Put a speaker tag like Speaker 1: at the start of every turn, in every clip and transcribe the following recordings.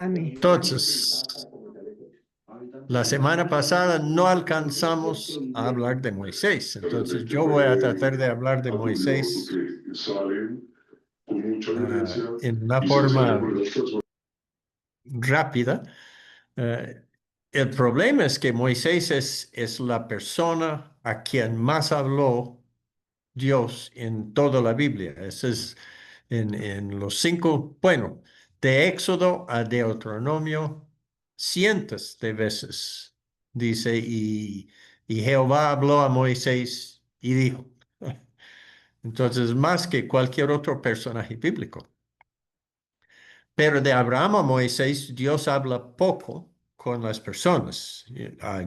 Speaker 1: Amén.
Speaker 2: Entonces, la semana pasada no alcanzamos a hablar de Moisés. Entonces, yo voy a tratar de hablar de Moisés en una forma rápida. El problema es que Moisés es la persona a quien más habló Dios en toda la Biblia. Ese es en los cinco, bueno, de Éxodo a Deuteronomio, cientos de veces, dice, y Jehová habló a Moisés y dijo. Entonces, más que cualquier otro personaje bíblico. Pero de Abraham a Moisés, Dios habla poco con las personas.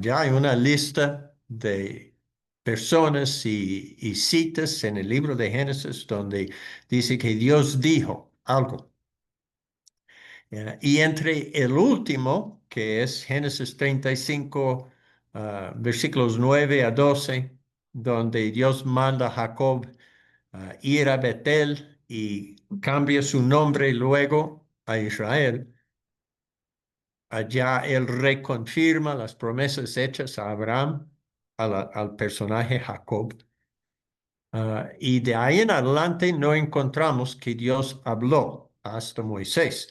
Speaker 2: Ya hay una lista de personas y citas en el libro de Génesis donde dice que Dios dijo algo. Y entre el último, que es Génesis 35, versículos 9 a 12, donde Dios manda a Jacob ir a Betel y cambia su nombre luego a Israel. Allá él reconfirma las promesas hechas a Abraham, al personaje Jacob. Y de ahí en adelante no encontramos que Dios habló hasta Moisés.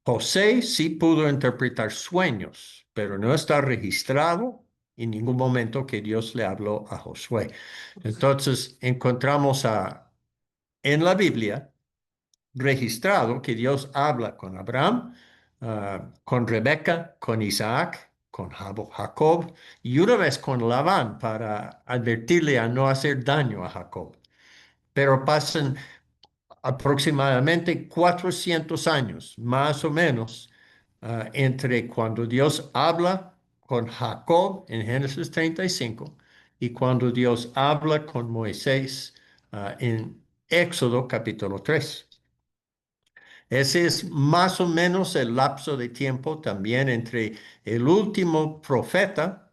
Speaker 2: José sí pudo interpretar sueños, pero no está registrado en ningún momento que Dios le habló a Josué. Entonces encontramos en la Biblia registrado que Dios habla con Abraham, con Rebeca, con Isaac, con Jacob y una vez con Labán para advertirle a no hacer daño a Jacob. Pero pasan aproximadamente 400 años, más o menos, entre cuando Dios habla con Jacob en Génesis 35 y cuando Dios habla con Moisés en Éxodo capítulo 3. Ese es más o menos el lapso de tiempo también entre el último profeta,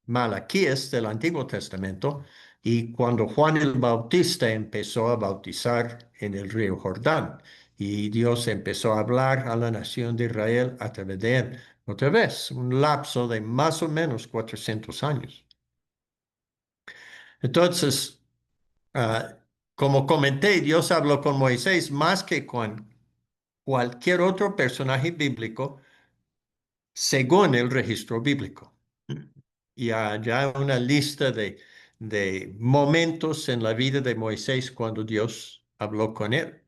Speaker 2: Malaquías, del Antiguo Testamento, y cuando Juan el Bautista empezó a bautizar en el río Jordán. Y Dios empezó a hablar a la nación de Israel a través de él. Otra vez, un lapso de más o menos 400 años. Entonces, ah, como comenté, Dios habló con Moisés más que con cualquier otro personaje bíblico según el registro bíblico. Y hay una lista de momentos en la vida de Moisés cuando Dios habló con él.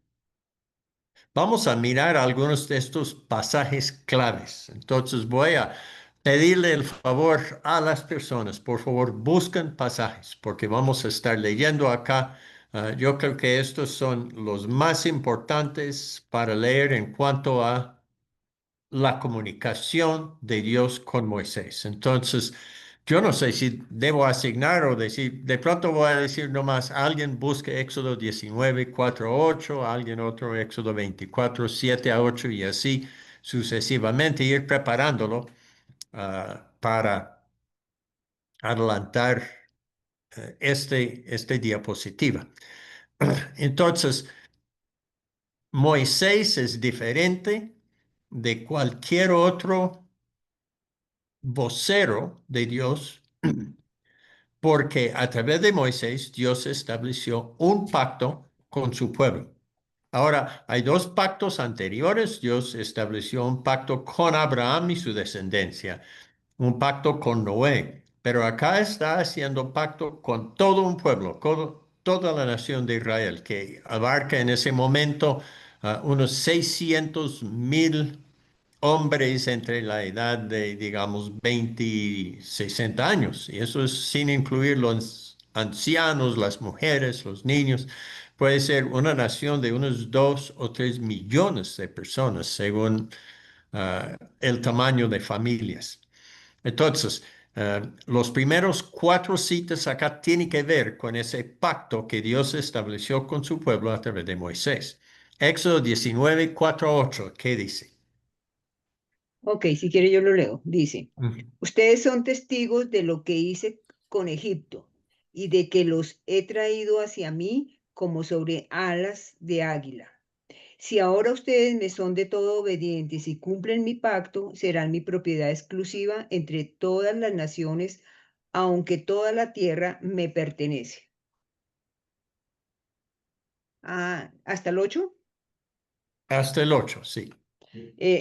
Speaker 2: Vamos a mirar algunos de estos pasajes claves. Entonces voy a pedirle el favor a las personas, por favor, busquen pasajes, porque vamos a estar leyendo acá. Yo creo que estos son los más importantes para leer en cuanto a la comunicación de Dios con Moisés. Entonces, yo no sé si debo asignar o decir, de pronto voy a decir nomás, alguien busque Éxodo 19, 4 a 8, alguien otro Éxodo 24, 7 a 8 y así sucesivamente, ir preparándolo para adelantar este diapositiva. Entonces, Moisés es diferente de cualquier otro vocero de Dios, porque a través de Moisés Dios estableció un pacto con su pueblo. Ahora, hay dos pactos anteriores. Dios estableció un pacto con Abraham y su descendencia, un pacto con Noé, pero acá está haciendo pacto con todo un pueblo, con toda la nación de Israel, que abarca en ese momento unos 600,000 hombres entre la edad de, digamos, 20 y 60 años. Y eso es sin incluir los ancianos, las mujeres, los niños. Puede ser una nación de unos 2 o 3 millones de personas, según el tamaño de familias. Entonces, los primeros 4 citas acá tienen que ver con ese pacto que Dios estableció con su pueblo a través de Moisés. Éxodo 19, 4 a 8, ¿qué dice?
Speaker 1: Ok, si quiere yo lo leo. Dice,
Speaker 2: Ujú.
Speaker 1: ustedes son testigos de lo que hice con Egipto y de que los he traído hacia mí como sobre alas de águila. Si ahora ustedes me son de todo obedientes y cumplen mi pacto, serán mi propiedad exclusiva entre todas las naciones, aunque toda la tierra me pertenece. Ah, ¿hasta el 8?
Speaker 2: Hasta el 8, sí.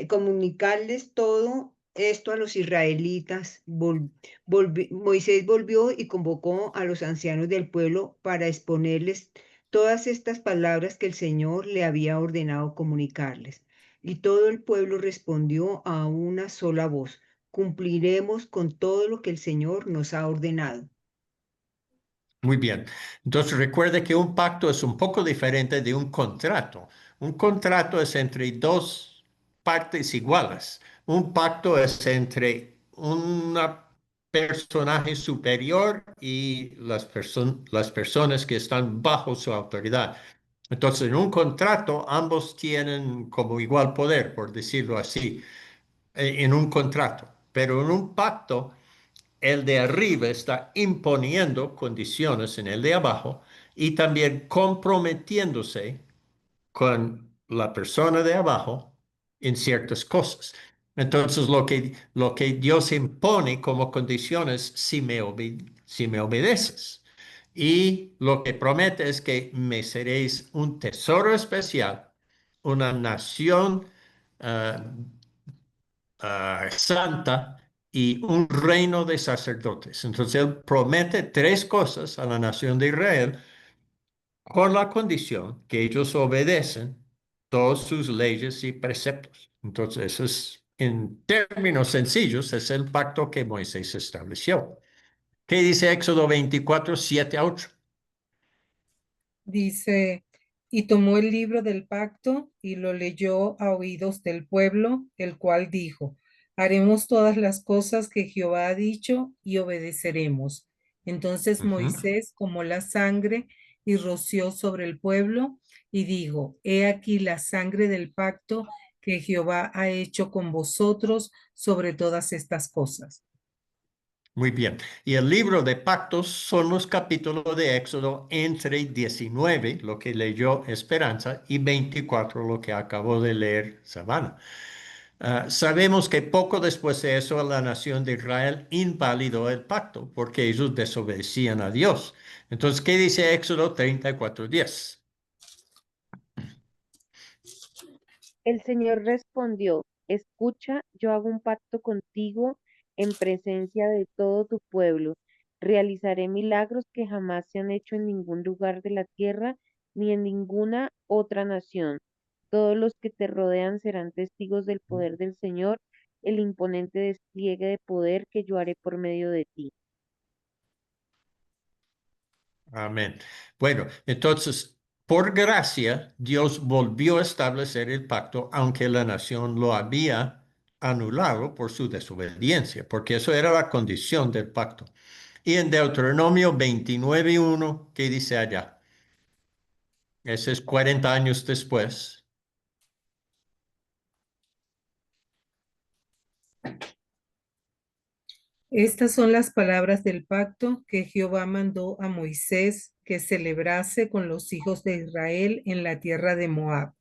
Speaker 1: Comunicarles todo esto a los israelitas. Moisés volvió y convocó a los ancianos del pueblo para exponerles todas estas palabras que el Señor le había ordenado comunicarles. Y todo el pueblo respondió a una sola voz: cumpliremos con todo lo que el Señor nos ha ordenado.
Speaker 2: Muy bien. Entonces recuerde que un pacto es un poco diferente de un contrato. Un contrato es entre dos partes iguales. Un pacto es entre un personaje superior y las personas que están bajo su autoridad. Entonces, en un contrato, ambos tienen como igual poder, por decirlo así, en un contrato. Pero en un pacto el de arriba está imponiendo condiciones en el de abajo y también comprometiéndose con la persona de abajo en ciertas cosas. Entonces, lo que Dios impone como condiciones si me obedeces. Y lo que promete es que me seréis un tesoro especial, una nación ah, santa y un reino de sacerdotes. Entonces él promete tres cosas a la nación de Israel con la condición que ellos obedecen todas sus leyes y preceptos. Entonces, eso es, en términos sencillos, es el pacto que Moisés estableció. ¿Qué dice Éxodo 24, 7 a 8?
Speaker 3: Dice, y tomó el libro del pacto y lo leyó a oídos del pueblo, el cual dijo, haremos todas las cosas que Jehová ha dicho y obedeceremos. Entonces
Speaker 2: Ujú.
Speaker 3: Moisés tomó la sangre y roció sobre el pueblo y dijo, he aquí la sangre del pacto que Jehová ha hecho con vosotros sobre todas estas cosas.
Speaker 2: Muy bien. Y el libro de pactos son los capítulos de Éxodo entre 19, lo que leyó Esperanza, y 24, lo que acabó de leer Savannah. Sabemos que poco después de eso la nación de Israel invalidó el pacto porque ellos desobedecían a Dios. Entonces, ¿qué dice Éxodo 34:10?
Speaker 4: El Señor respondió, escucha, yo hago un pacto contigo en presencia de todo tu pueblo. Realizaré milagros que jamás se han hecho en ningún lugar de la tierra ni en ninguna otra nación. Todos los que te rodean serán testigos del poder del Señor, el imponente despliegue de poder que yo haré por medio de ti.
Speaker 2: Amén. Bueno, entonces, por gracia, Dios volvió a establecer el pacto, aunque la nación lo había anulado por su desobediencia, porque eso era la condición del pacto. Y en Deuteronomio 29:1, ¿qué dice allá? Ese es 40 años después.
Speaker 3: Estas son las palabras del pacto que Jehová mandó a Moisés que celebrase con los hijos de Israel en la tierra de Moab,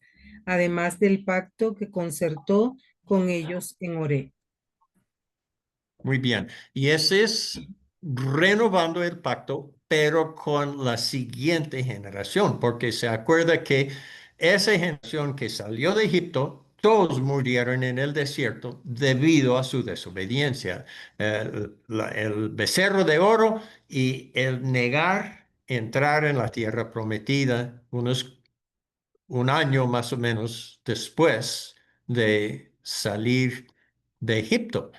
Speaker 3: además del pacto que concertó con ellos en Horeb.
Speaker 2: Muy bien. Y ese es renovando el pacto, pero con la siguiente generación, porque se acuerda que esa generación que salió de Egipto, todos murieron en el desierto debido a su desobediencia. El becerro de oro y el negar entrar en la tierra prometida un año más o menos después de salir de Egipto.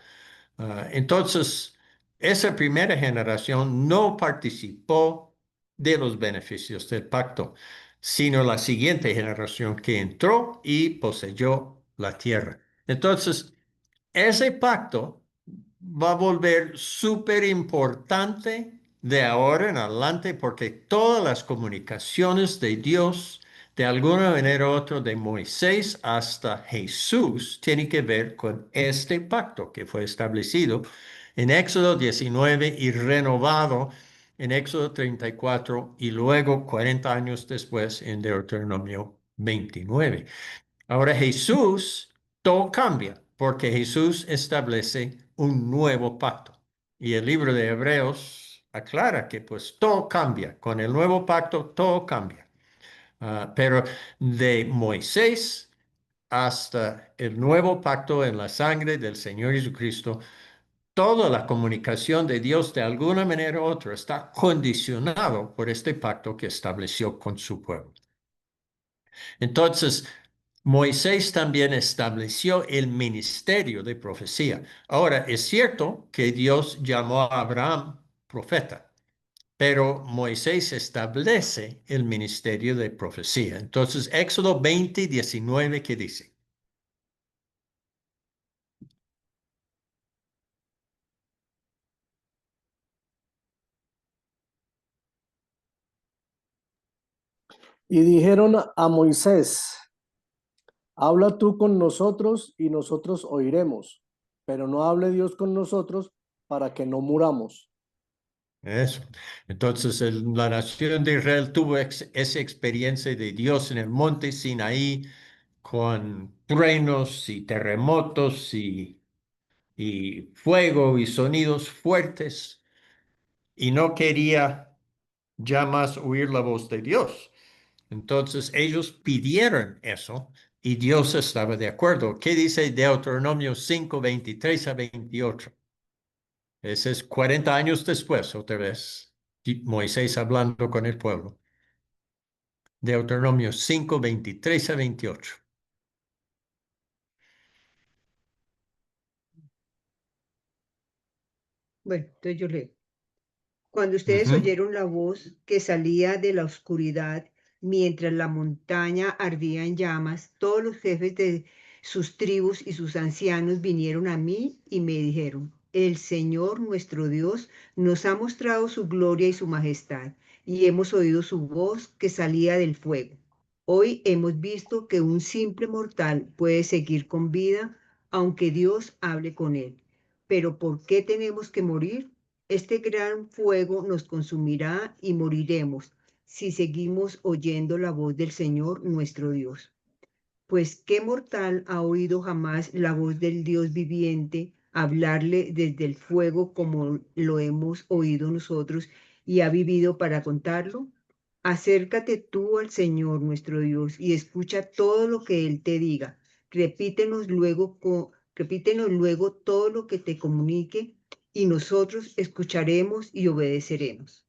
Speaker 2: Entonces, esa primera generación no participó de los beneficios del pacto, sino la siguiente generación que entró y poseyó la tierra. Entonces, ese pacto va a volver súper importante de ahora en adelante porque todas las comunicaciones de Dios, de alguna manera u otra, de Moisés hasta Jesús, tienen que ver con este pacto que fue establecido en Éxodo 19 y renovado en Éxodo 34 y luego 40 años después en Deuteronomio 29. Ahora Jesús, todo cambia, porque Jesús establece un nuevo pacto. Y el libro de Hebreos aclara que pues todo cambia. Con el nuevo pacto, todo cambia. Pero de Moisés hasta el nuevo pacto en la sangre del Señor Jesucristo, toda la comunicación de Dios de alguna manera u otra está condicionado por este pacto que estableció con su pueblo. Entonces, Moisés también estableció el ministerio de profecía. Ahora, es cierto que Dios llamó a Abraham profeta, pero Moisés establece el ministerio de profecía. Entonces, Éxodo 20, 19, ¿qué dice?
Speaker 5: Y dijeron a Moisés, habla tú con nosotros y nosotros oiremos, pero no hable Dios con nosotros para que no muramos.
Speaker 2: Eso. Entonces, la nación de Israel tuvo esa experiencia de Dios en el monte Sinaí con truenos y terremotos y fuego y sonidos fuertes y no quería ya más oír la voz de Dios. Entonces ellos pidieron eso y Dios estaba de acuerdo. ¿Qué dice Deuteronomio 5, 23 a 28? Ese es 40 años después, otra vez, Moisés hablando con el pueblo. Deuteronomio 5, 23 a 28.
Speaker 1: Bueno, entonces yo leo. Cuando ustedes
Speaker 2: Ujú.
Speaker 1: oyeron la voz que salía de la oscuridad mientras la montaña ardía en llamas, todos los jefes de sus tribus y sus ancianos vinieron a mí y me dijeron, el Señor nuestro Dios nos ha mostrado su gloria y su majestad, y hemos oído su voz que salía del fuego. Hoy hemos visto que un simple mortal puede seguir con vida, aunque Dios hable con él. Pero ¿por qué tenemos que morir? Este gran fuego nos consumirá y moriremos si seguimos oyendo la voz del Señor nuestro Dios. Pues ¿qué mortal ha oído jamás la voz del Dios viviente hablarle desde el fuego como lo hemos oído nosotros y ha vivido para contarlo? Acércate tú al Señor nuestro Dios y escucha todo lo que Él te diga. Repítenos luego todo lo que te comunique y nosotros escucharemos y obedeceremos.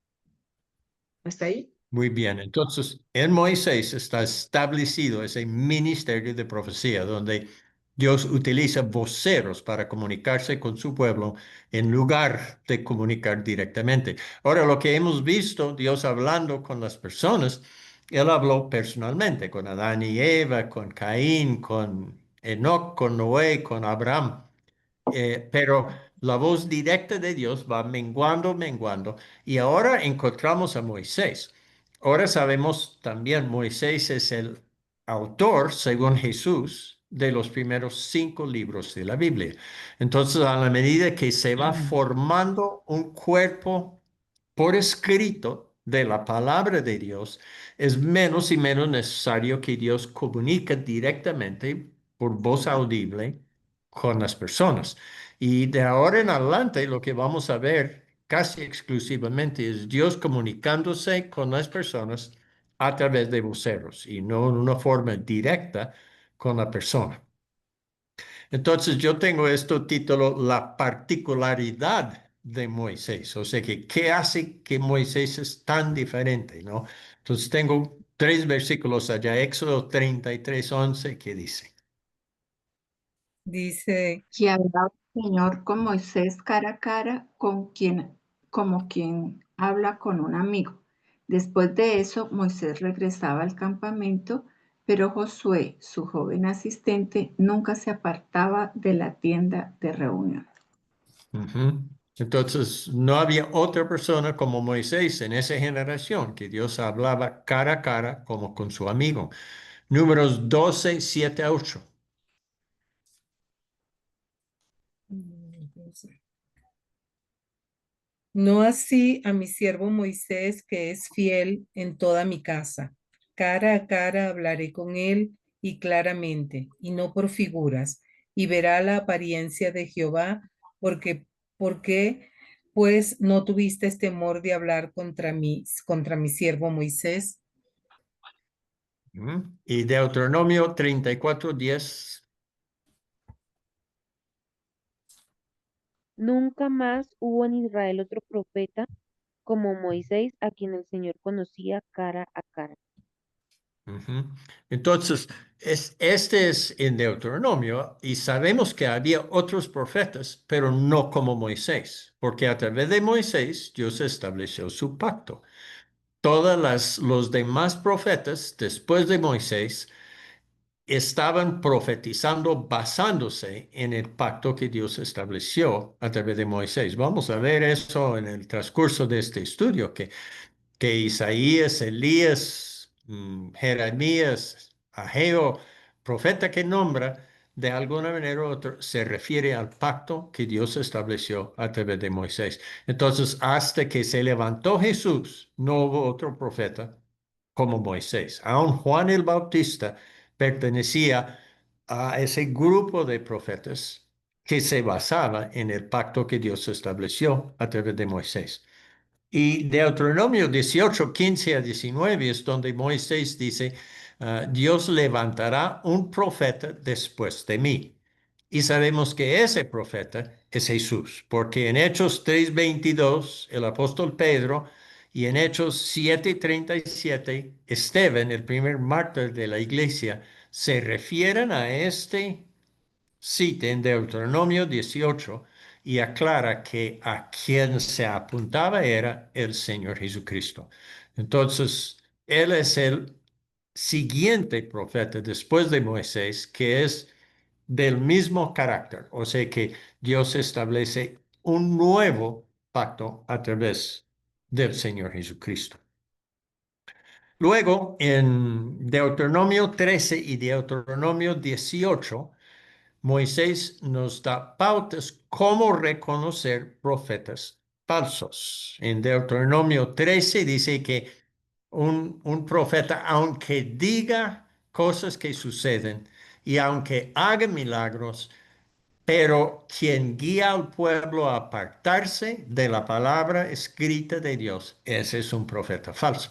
Speaker 1: ¿Hasta ahí?
Speaker 2: Muy bien, entonces en Moisés está establecido ese ministerio de profecía donde Dios utiliza voceros para comunicarse con su pueblo en lugar de comunicar directamente. Ahora, lo que hemos visto, Dios hablando con las personas, Él habló personalmente con Adán y Eva, con Caín, con Enoc, con Noé, con Abraham. Pero la voz directa de Dios va menguando, menguando, y ahora encontramos a Moisés. Ahora sabemos también Moisés es el autor, según Jesús, de los primeros 5 libros de la Biblia. Entonces, a la medida que se va formando un cuerpo por escrito de la palabra de Dios, es menos y menos necesario que Dios comunique directamente por voz audible con las personas. Y de ahora en adelante lo que vamos a ver casi exclusivamente es Dios comunicándose con las personas a través de voceros y no en una forma directa con la persona. Entonces yo tengo este título, La particularidad de Moisés. O sea que, ¿qué hace que Moisés es tan diferente, no? Entonces tengo 3 versículos allá, Éxodo 33, 11, que dice.
Speaker 3: Dice,
Speaker 6: Que hablaba el Señor con Moisés cara a cara, como quien habla con un amigo. Después de eso, Moisés regresaba al campamento, pero Josué, su joven asistente, nunca se apartaba de la tienda de reunión.
Speaker 2: Ujú. Entonces, no había otra persona como Moisés en esa generación que Dios hablaba cara a cara como con su amigo. Números 12, 7 a 8.
Speaker 3: no así a mi siervo Moisés, que es fiel en toda mi casa. Cara a cara hablaré con él y claramente, y no por figuras, y verá la apariencia de Jehová, porque pues no tuviste temor de hablar contra mi siervo Moisés.
Speaker 2: Y Deuteronomio 34:10.
Speaker 4: Nunca más hubo en Israel otro profeta como Moisés, a quien el Señor conocía cara a cara.
Speaker 2: Ujú. Entonces, este es en Deuteronomio y sabemos que había otros profetas, pero no como Moisés, porque a través de Moisés Dios estableció su pacto. Los demás profetas después de Moisés estaban profetizando basándose en el pacto que Dios estableció a través de Moisés. Vamos a ver eso en el transcurso de este estudio, que Isaías, Elías, Jeremías, Ageo, profeta que nombra, de alguna manera u otra, se refiere al pacto que Dios estableció a través de Moisés. Entonces, hasta que se levantó Jesús, no hubo otro profeta como Moisés. Aún Juan el Bautista pertenecía a ese grupo de profetas que se basaba en el pacto que Dios estableció a través de Moisés. Y Deuteronomio 18:15 a 19 es donde Moisés dice, Dios levantará un profeta después de mí. Y sabemos que ese profeta es Jesús, porque en Hechos 3:22 el apóstol Pedro y en Hechos 7:37 Esteban, el primer mártir de la iglesia, se refieren a este cita en Deuteronomio 18 y aclara que a quien se apuntaba era el Señor Jesucristo. Entonces, Él es el siguiente profeta después de Moisés, que es del mismo carácter, o sea que Dios establece un nuevo pacto a través del Señor Jesucristo. Luego, en Deuteronomio 13 y Deuteronomio 18, Moisés nos da pautas cómo reconocer profetas falsos. En Deuteronomio 13 dice que un profeta, aunque diga cosas que suceden y aunque haga milagros, pero quien guía al pueblo a apartarse de la palabra escrita de Dios, ese es un profeta falso.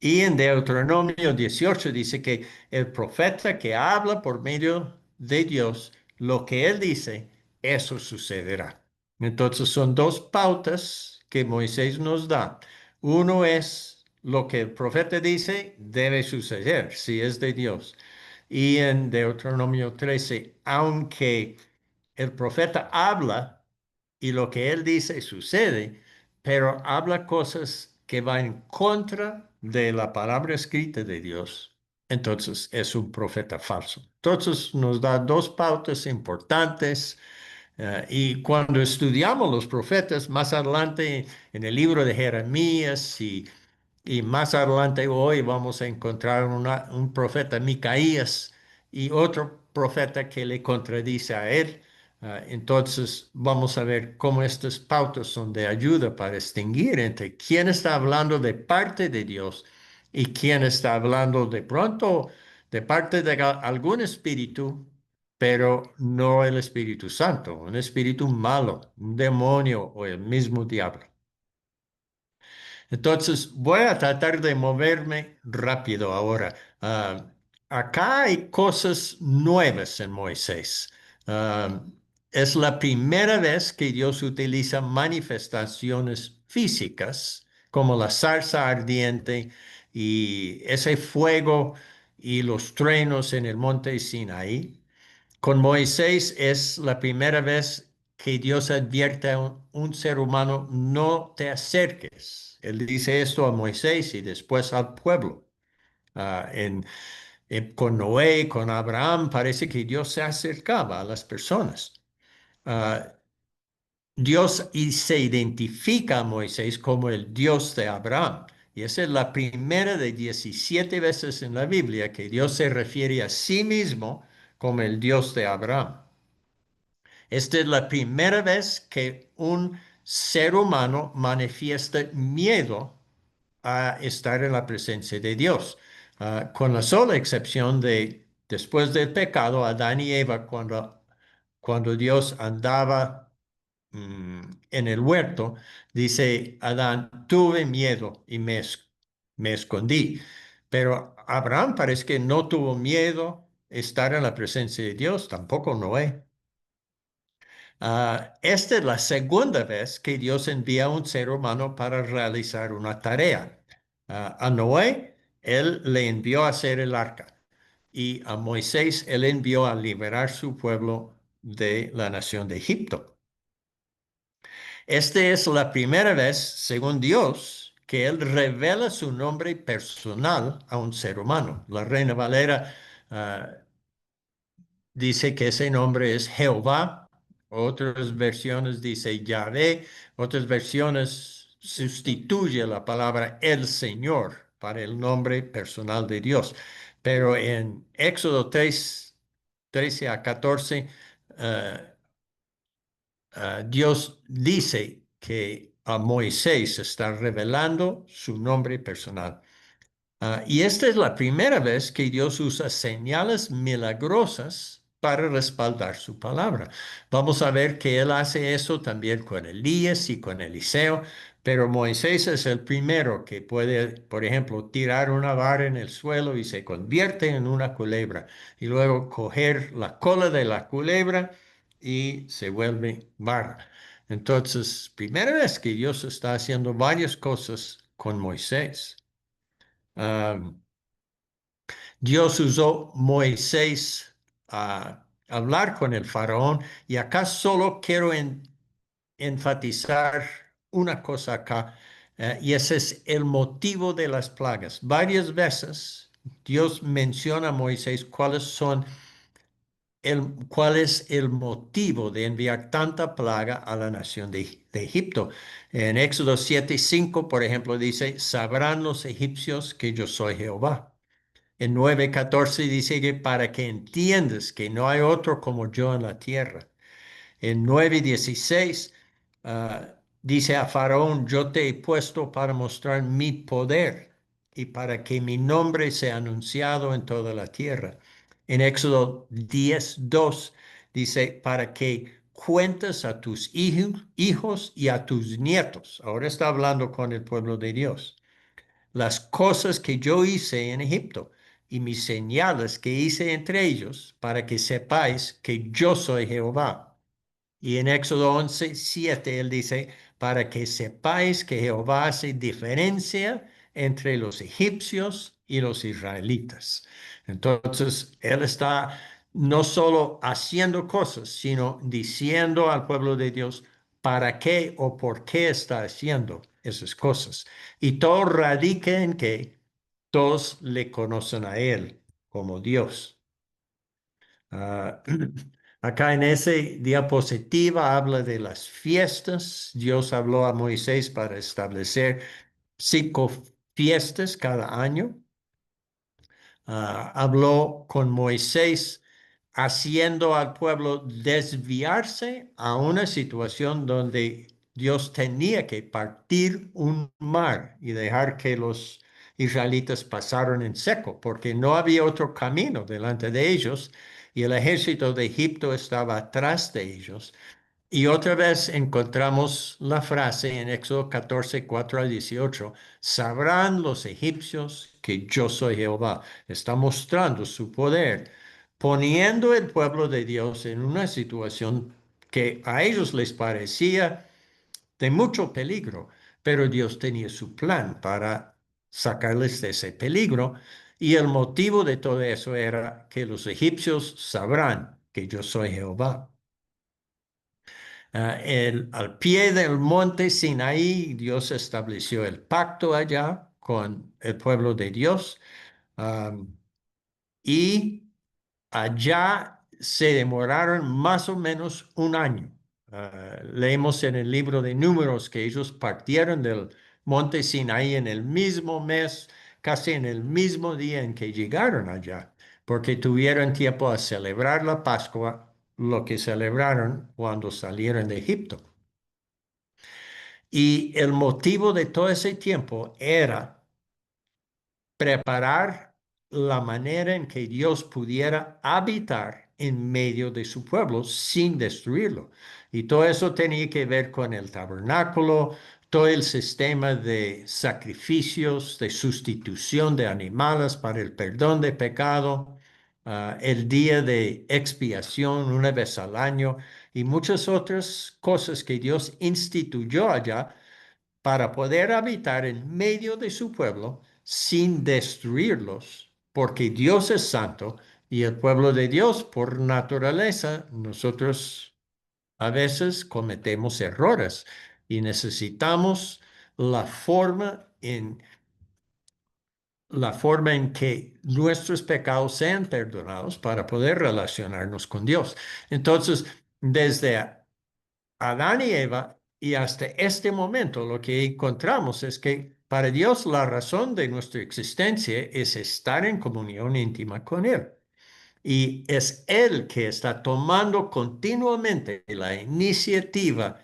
Speaker 2: Y en Deuteronomio 18 dice que el profeta que habla por medio de Dios, lo que él dice, eso sucederá. Entonces son dos pautas que Moisés nos da. Uno es lo que el profeta dice debe suceder si es de Dios. Y en Deuteronomio 13, aunque el profeta habla y lo que él dice sucede, pero habla cosas que van en contra de la palabra escrita de Dios. Entonces es un profeta falso. Entonces nos da dos pautas importantes. Y cuando estudiamos los profetas, más adelante en el libro de Jeremías y más adelante hoy vamos a encontrar un profeta Micaías y otro profeta que le contradice a él. Entonces vamos a ver cómo estas pautas son de ayuda para distinguir entre quién está hablando de parte de Dios y quién está hablando de pronto de parte de algún espíritu, pero no el Espíritu Santo, un espíritu malo, un demonio o el mismo diablo. Entonces, voy a tratar de moverme rápido ahora. Acá hay cosas nuevas en Moisés. Ah, es la primera vez que Dios utiliza manifestaciones físicas, como la zarza ardiente y ese fuego y los truenos en el monte Sinaí. Con Moisés es la primera vez que Dios advierte a un ser humano, no te acerques. Él dice esto a Moisés y después al pueblo. Ah, con Noé, con Abraham, parece que Dios se acercaba a las personas. Ah, Dios se identifica a Moisés como el Dios de Abraham. Y esa es la primera de 17 veces en la Biblia que Dios se refiere a sí mismo como el Dios de Abraham. Esta es la primera vez que un ser humano manifiesta miedo a estar en la presencia de Dios. con la sola excepción de después del pecado, Adán y Eva, cuando Dios andaba en el huerto, dice Adán, tuve miedo y me escondí. Pero Abraham parece que no tuvo miedo estar en la presencia de Dios, tampoco Noé. Esta es la segunda vez que Dios envía a un ser humano para realizar una tarea. A Noé, él le envió a hacer el arca y a Moisés, él envió a liberar su pueblo de la nación de Egipto. Esta es la primera vez, según Dios, que Él revela su nombre personal a un ser humano. La Reina Valera dice que ese nombre es Jehová, otras versiones dice Yahvé, otras versiones sustituye la palabra el Señor para el nombre personal de Dios. Pero en Éxodo 3, 13 a 14, Dios dice que a Moisés está revelando su nombre personal. Y esta es la primera vez que Dios usa señales milagrosas para respaldar su palabra. Vamos a ver que Él hace eso también con Elías y con Eliseo, pero Moisés es el primero que puede, por ejemplo, tirar una vara en el suelo y se convierte en una culebra, y luego coger la cola de la culebra y se vuelve vara. Entonces, primera vez que Dios está haciendo varias cosas con Moisés. Um, Dios usó Moisés a hablar con el faraón y acá solo quiero enfatizar una cosa acá, y ese es el motivo de las plagas. Varias veces Dios menciona a Moisés cuál es el motivo de enviar tanta plaga a la nación de Egipto. En Éxodo 7:5, por ejemplo, dice, sabrán los egipcios que yo soy Jehová. En 9:14 dice que para que entiendas que no hay otro como yo en la tierra. En 9:16 dice a Faraón, yo te he puesto para mostrar mi poder y para que mi nombre sea anunciado en toda la tierra. En Éxodo 10:2 dice, para que cuentes a tus hijos y a tus nietos. Ahora está hablando con el pueblo de Dios las cosas que yo hice en Egipto y mis señales que hice entre ellos, para que sepáis que yo soy Jehová. Y en Éxodo 11:7 él dice, para que sepáis que Jehová hace diferencia entre los egipcios y los israelitas. Entonces, él está no solo haciendo cosas, sino diciendo al pueblo de Dios para qué o por qué está haciendo esas cosas. Y todo radica en que todos le conocen a él como Dios. Ah, acá en ese diapositiva habla de las fiestas. Dios habló a Moisés para establecer 5 fiestas cada año. Habló con Moisés haciendo al pueblo desviarse a una situación donde Dios tenía que partir un mar y dejar que los israelitas pasaran en seco, porque no había otro camino delante de ellos y el ejército de Egipto estaba atrás de ellos. Y otra vez encontramos la frase en Éxodo 14, 4 al 18, sabrán los egipcios que yo soy Jehová. Está mostrando su poder, poniendo el pueblo de Dios en una situación que a ellos les parecía de mucho peligro, pero Dios tenía su plan para sacarles de ese peligro. Y el motivo de todo eso era que los egipcios sabrán que yo soy Jehová. Al pie del monte Sinaí, Dios estableció el pacto allá con el pueblo de Dios. Y allá se demoraron más o menos un año. Leemos en el libro de Números que ellos partieron del monte Sinaí en el mismo mes, casi en el mismo día en que llegaron allá, porque tuvieron tiempo a celebrar la Pascua, lo que celebraron cuando salieron de Egipto. Y el motivo de todo ese tiempo era preparar la manera en que Dios pudiera habitar en medio de su pueblo sin destruirlo. Y todo eso tenía que ver con el tabernáculo, todo el sistema de sacrificios, de sustitución de animales para el perdón de pecado, el día de expiación una vez al año y muchas otras cosas que Dios instituyó allá para poder habitar en medio de su pueblo sin destruirlos, porque Dios es santo y el pueblo de Dios, por naturaleza, nosotros a veces cometemos errores y necesitamos la forma en que nuestros pecados sean perdonados para poder relacionarnos con Dios. Entonces, desde Adán y Eva, y hasta este momento lo que encontramos es que para Dios la razón de nuestra existencia es estar en comunión íntima con Él. Y es Él que está tomando continuamente la iniciativa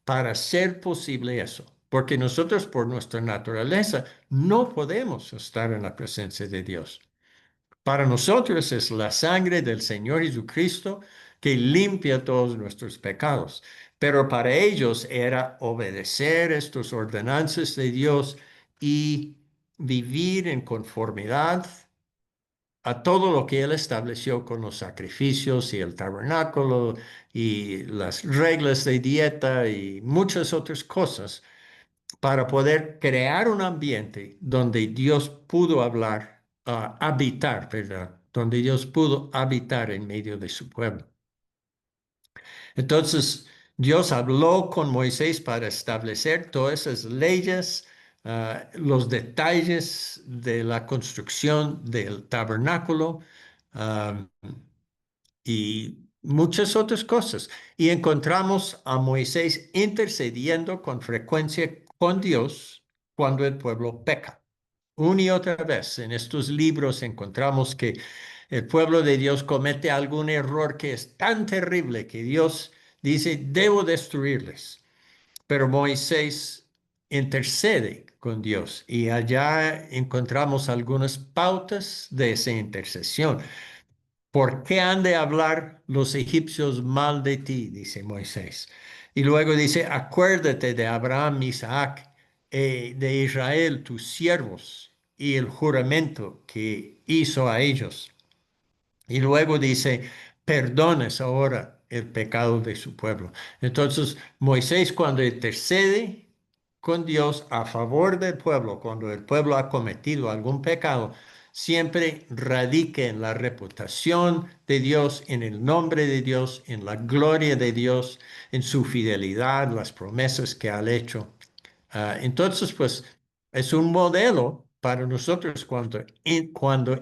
Speaker 2: para hacer posible eso. Porque nosotros por nuestra naturaleza no podemos estar en la presencia de Dios. Para nosotros es la sangre del Señor Jesucristo que limpia todos nuestros pecados. Pero para ellos era obedecer estas ordenanzas de Dios y vivir en conformidad a todo lo que Él estableció con los sacrificios y el tabernáculo y las reglas de dieta y muchas otras cosas para poder crear un ambiente donde Dios pudo habitar, ¿verdad? Donde Dios pudo habitar en medio de su pueblo. Entonces, Dios habló con Moisés para establecer todas esas leyes, los detalles de la construcción del tabernáculo, ah, y muchas otras cosas. Y encontramos a Moisés intercediendo con frecuencia con Dios cuando el pueblo peca. Una y otra vez en estos libros encontramos que el pueblo de Dios comete algún error que es tan terrible que Dios dice, debo destruirles. Pero Moisés intercede con Dios y allá encontramos algunas pautas de esa intercesión. ¿Por qué han de hablar los egipcios mal de ti? Dice Moisés. Y luego dice, acuérdate de Abraham, Isaac, de Israel, tus siervos, y el juramento que hizo a ellos. Y luego dice, perdones ahora el pecado de su pueblo. Entonces, Moisés cuando intercede con Dios a favor del pueblo, cuando el pueblo ha cometido algún pecado, siempre radica en la reputación de Dios, en el nombre de Dios, en la gloria de Dios, en su fidelidad, las promesas que ha hecho. Entonces, pues es un modelo para nosotros cuando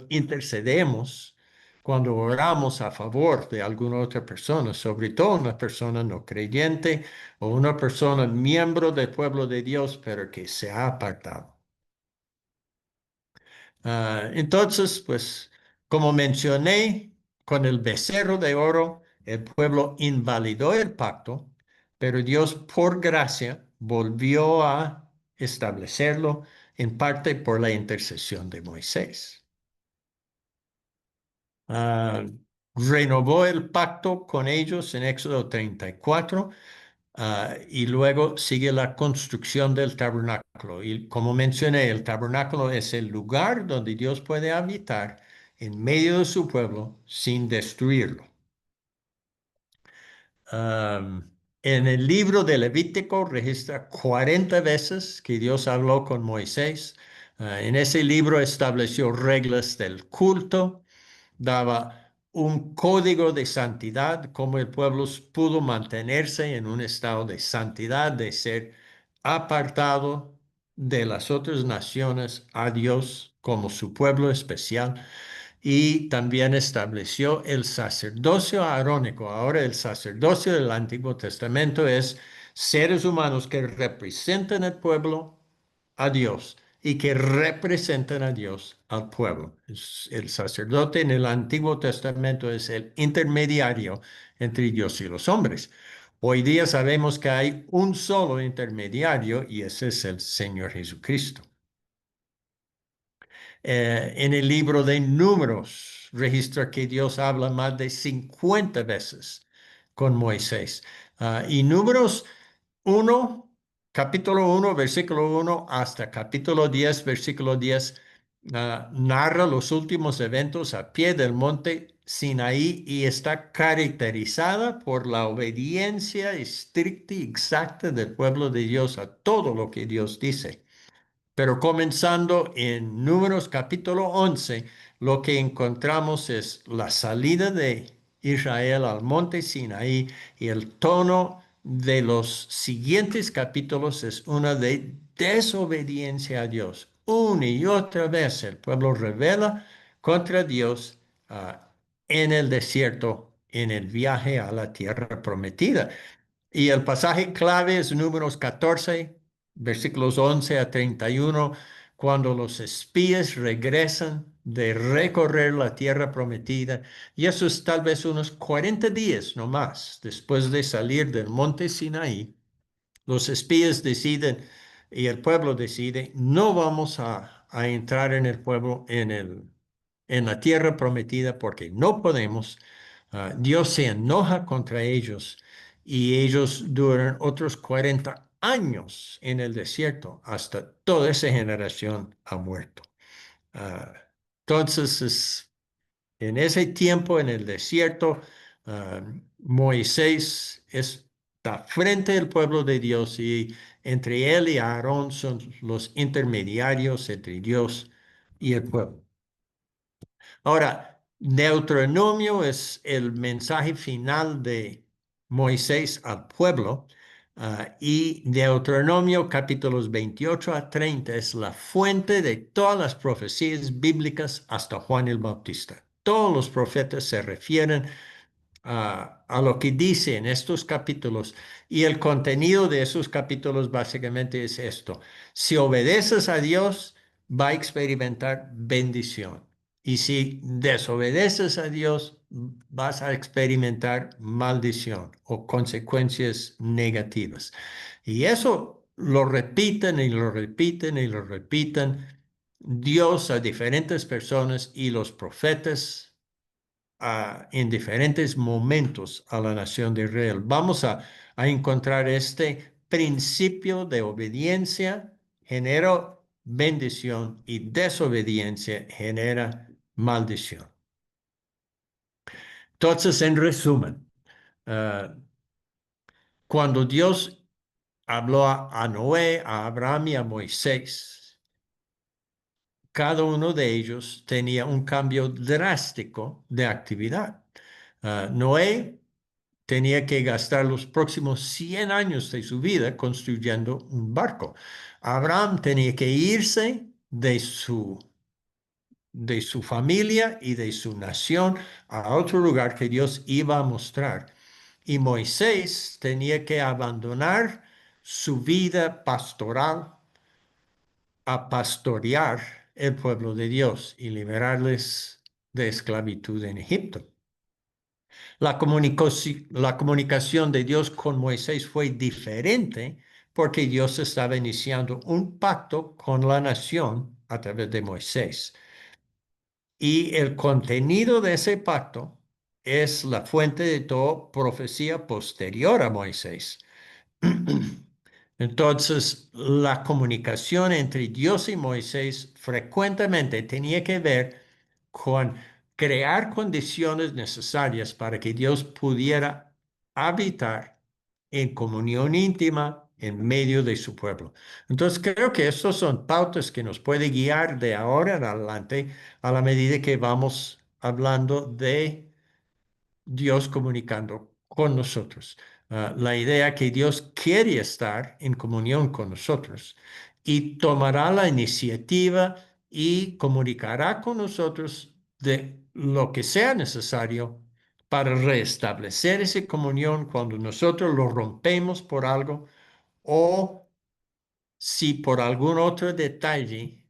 Speaker 2: intercedemos, cuando oramos a favor de alguna otra persona, sobre todo una persona no creyente o una persona miembro del pueblo de Dios, pero que se ha apartado. Entonces, pues, como mencioné, con el becerro de oro, el pueblo invalidó el pacto, pero Dios, por gracia, volvió a establecerlo, en parte por la intercesión de Moisés. Renovó el pacto con ellos en Éxodo 34. Y luego sigue la construcción del tabernáculo. Y como mencioné, el tabernáculo es el lugar donde Dios puede habitar en medio de su pueblo sin destruirlo. En el libro de Levítico registra 40 veces que Dios habló con Moisés. En ese libro estableció reglas del culto, daba un código de santidad, cómo el pueblo pudo mantenerse en un estado de santidad, de ser apartado de las otras naciones a Dios como su pueblo especial. Y también estableció el sacerdocio arónico. Ahora el sacerdocio del Antiguo Testamento es seres humanos que representan al pueblo a Dios y que representan a Dios al pueblo. El sacerdote en el Antiguo Testamento es el intermediario entre Dios y los hombres. Hoy día sabemos que hay un solo intermediario y ese es el Señor Jesucristo. En el libro de Números registra que Dios habla más de 50 veces con Moisés. Y Números 1, capítulo 1, versículo 1 hasta capítulo 10, versículo 10, narra los últimos eventos a pie del monte Sinaí y está caracterizada por la obediencia estricta y exacta del pueblo de Dios a todo lo que Dios dice. Pero comenzando en Números capítulo 11, lo que encontramos es la salida de Israel al monte Sinaí y el tono de los siguientes capítulos es una de desobediencia a Dios. Una y otra vez el pueblo revela contra Dios en el desierto, en el viaje a la tierra prometida. Y el pasaje clave es Números 14, versículos 11 a 31, cuando los espías regresan de recorrer la tierra prometida. Y eso es tal vez unos 40 días no más después de salir del monte Sinaí. Los espías deciden y el pueblo decide, no vamos a entrar en el pueblo, en la tierra prometida porque no podemos. Dios se enoja contra ellos y ellos duran otros 40 años en el desierto hasta toda esa generación ha muerto. Ah, entonces, en ese tiempo en el desierto, ah, Moisés está frente al pueblo de Dios y entre él y Aarón son los intermediarios entre Dios y el pueblo. Ahora, Deuteronomio es el mensaje final de Moisés al pueblo. Y Deuteronomio capítulos 28 a 30 es la fuente de todas las profecías bíblicas hasta Juan el Bautista. Todos los profetas se refieren a lo que dice en estos capítulos y el contenido de esos capítulos básicamente es esto. Si obedeces a Dios, va a experimentar bendición. Y si desobedeces a Dios, vas a experimentar maldición o consecuencias negativas. Y eso lo repiten y lo repiten y lo repiten Dios a diferentes personas y los profetas en diferentes momentos a la nación de Israel. Vamos a encontrar este principio de obediencia genera bendición y desobediencia genera maldición. Entonces, en resumen, cuando Dios habló a Noé, a Abraham y a Moisés, cada uno de ellos tenía un cambio drástico de actividad. Noé tenía que gastar los próximos 100 años de su vida construyendo un barco. Abraham tenía que irse de su familia y de su nación a otro lugar que Dios iba a mostrar. Y Moisés tenía que abandonar su vida pastoral a pastorear el pueblo de Dios y liberarles de esclavitud en Egipto. La comunicación de Dios con Moisés fue diferente porque Dios estaba iniciando un pacto con la nación a través de Moisés. Y el contenido de ese pacto es la fuente de toda profecía posterior a Moisés. Entonces, la comunicación entre Dios y Moisés frecuentemente tenía que ver con crear condiciones necesarias para que Dios pudiera habitar en comunión íntima en medio de su pueblo. Entonces, creo que estos son pautas que nos puede guiar de ahora en adelante a la medida que vamos hablando de Dios comunicando con nosotros. La idea que Dios quiere estar en comunión con nosotros y tomará la iniciativa y comunicará con nosotros de lo que sea necesario para restablecer esa comunión cuando nosotros lo rompemos por algo o si por algún otro detalle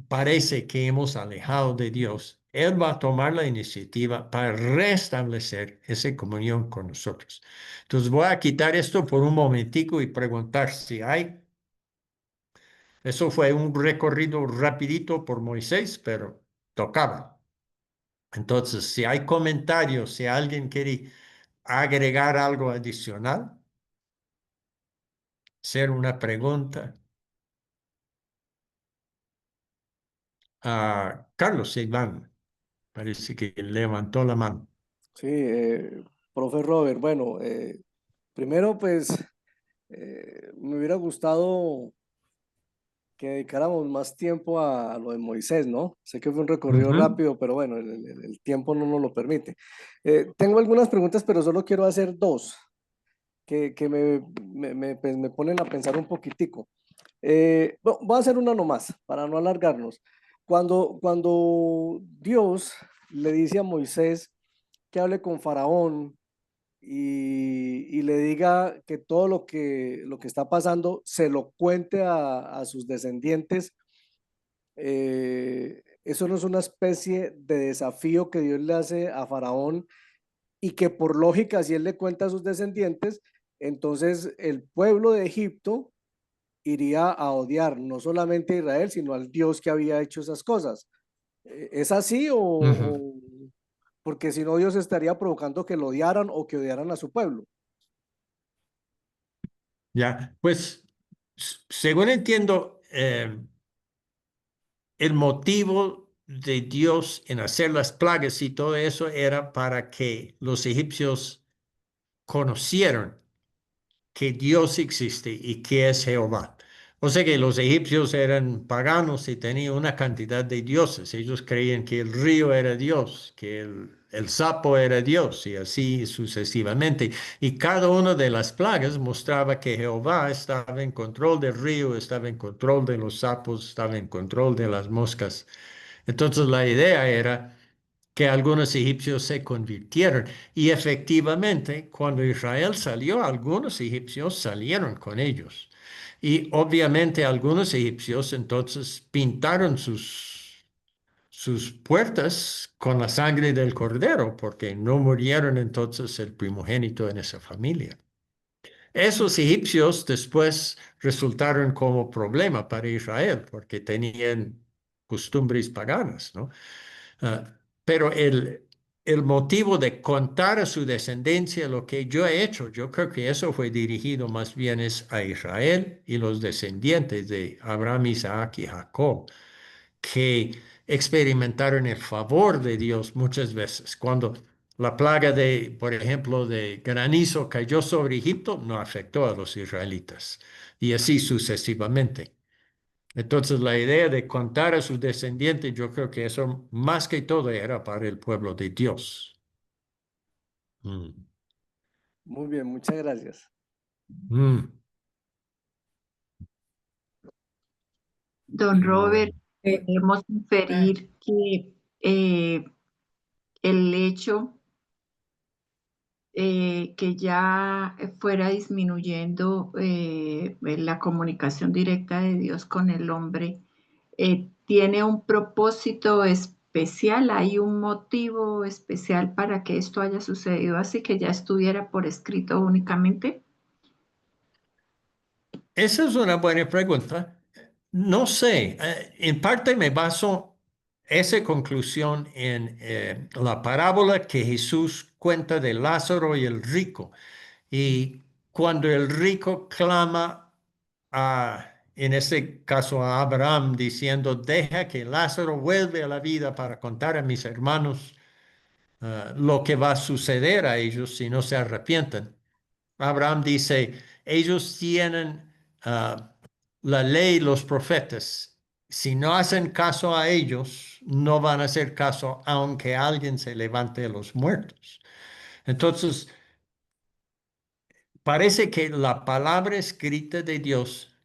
Speaker 2: parece que hemos alejado de Dios, Él va a tomar la iniciativa para restablecer esa comunión con nosotros. Entonces voy a quitar esto por un momentico y preguntar si hay Eso fue un recorrido rapidito por Moisés, pero tocaba. Entonces, si hay comentarios, si alguien quiere agregar algo adicional, hacer una pregunta. A Carlos Iván, parece que levantó la mano.
Speaker 5: Sí, profe Robert, bueno, primero pues me hubiera gustado que dedicáramos más tiempo a lo de Moisés, ¿no? Sé que fue un recorrido
Speaker 2: Ujú.
Speaker 5: rápido, pero bueno, el tiempo no nos lo permite. Tengo algunas preguntas, pero solo quiero hacer dos que pues, me ponen a pensar un poquitico. Bueno, voy a hacer una nomás, para no alargarnos. Cuando Dios le dice a Moisés que hable con Faraón y le diga que todo lo que está pasando se lo cuente a sus descendientes, eso no es una especie de desafío que Dios le hace a Faraón y que por lógica, si él le cuenta a sus descendientes, entonces el pueblo de Egipto iría a odiar no solamente a Israel, sino al Dios que había hecho esas cosas. ¿Es así
Speaker 2: Ujú.
Speaker 5: porque si no Dios estaría provocando que lo odiaran o que odiaran a su pueblo?
Speaker 2: Ya, pues, según entiendo, el motivo de Dios en hacer las plagas y todo eso era para que los egipcios conocieran que Dios existe y que es Jehová. O sea que los egipcios eran paganos y tenían una cantidad de dioses. Ellos creían que el río era Dios, que el sapo era Dios y así sucesivamente. Y cada una de las plagas mostraba que Jehová estaba en control del río, estaba en control de los sapos, estaba en control de las moscas. Entonces la idea era que algunos egipcios se convirtieron. Y efectivamente, cuando Israel salió, algunos egipcios salieron con ellos. Y obviamente algunos egipcios entonces pintaron sus puertas con la sangre del cordero, porque no murieron entonces el primogénito en esa familia. Esos egipcios después resultaron como problema para Israel, porque tenían costumbres paganas, ¿no? Pero el motivo de contar a su descendencia lo que yo he hecho, yo creo que eso fue dirigido más bien es a Israel y los descendientes de Abraham, Isaac y Jacob, que experimentaron el favor de Dios muchas veces. Cuando la plaga de, por ejemplo, de granizo cayó sobre Egipto, no afectó a los israelitas y así sucesivamente. Entonces, la idea de contar a sus descendientes, yo creo que eso más que todo era para el pueblo de Dios. Mm.
Speaker 5: Muy bien, muchas gracias.
Speaker 2: Mm.
Speaker 6: Don Robert,
Speaker 2: Bueno.
Speaker 6: podemos inferir que el hecho que ya fuera disminuyendo la comunicación directa de Dios con el hombre, tiene un propósito especial, hay un motivo especial para que esto haya sucedido así, que ya estuviera por escrito únicamente.
Speaker 2: Esa es una buena pregunta. No sé, en parte me baso esa conclusión en la parábola que Jesús cuenta de Lázaro y el rico. Y cuando el rico clama en este caso a Abraham, diciendo, deja que Lázaro vuelva a la vida para contar a mis hermanos lo que va a suceder a ellos si no se arrepienten. Abraham dice, ellos tienen la ley, los profetas. Si no hacen caso a ellos, no van a hacer caso aunque alguien se levante de los muertos. Entonces, parece que la palabra escrita de Dios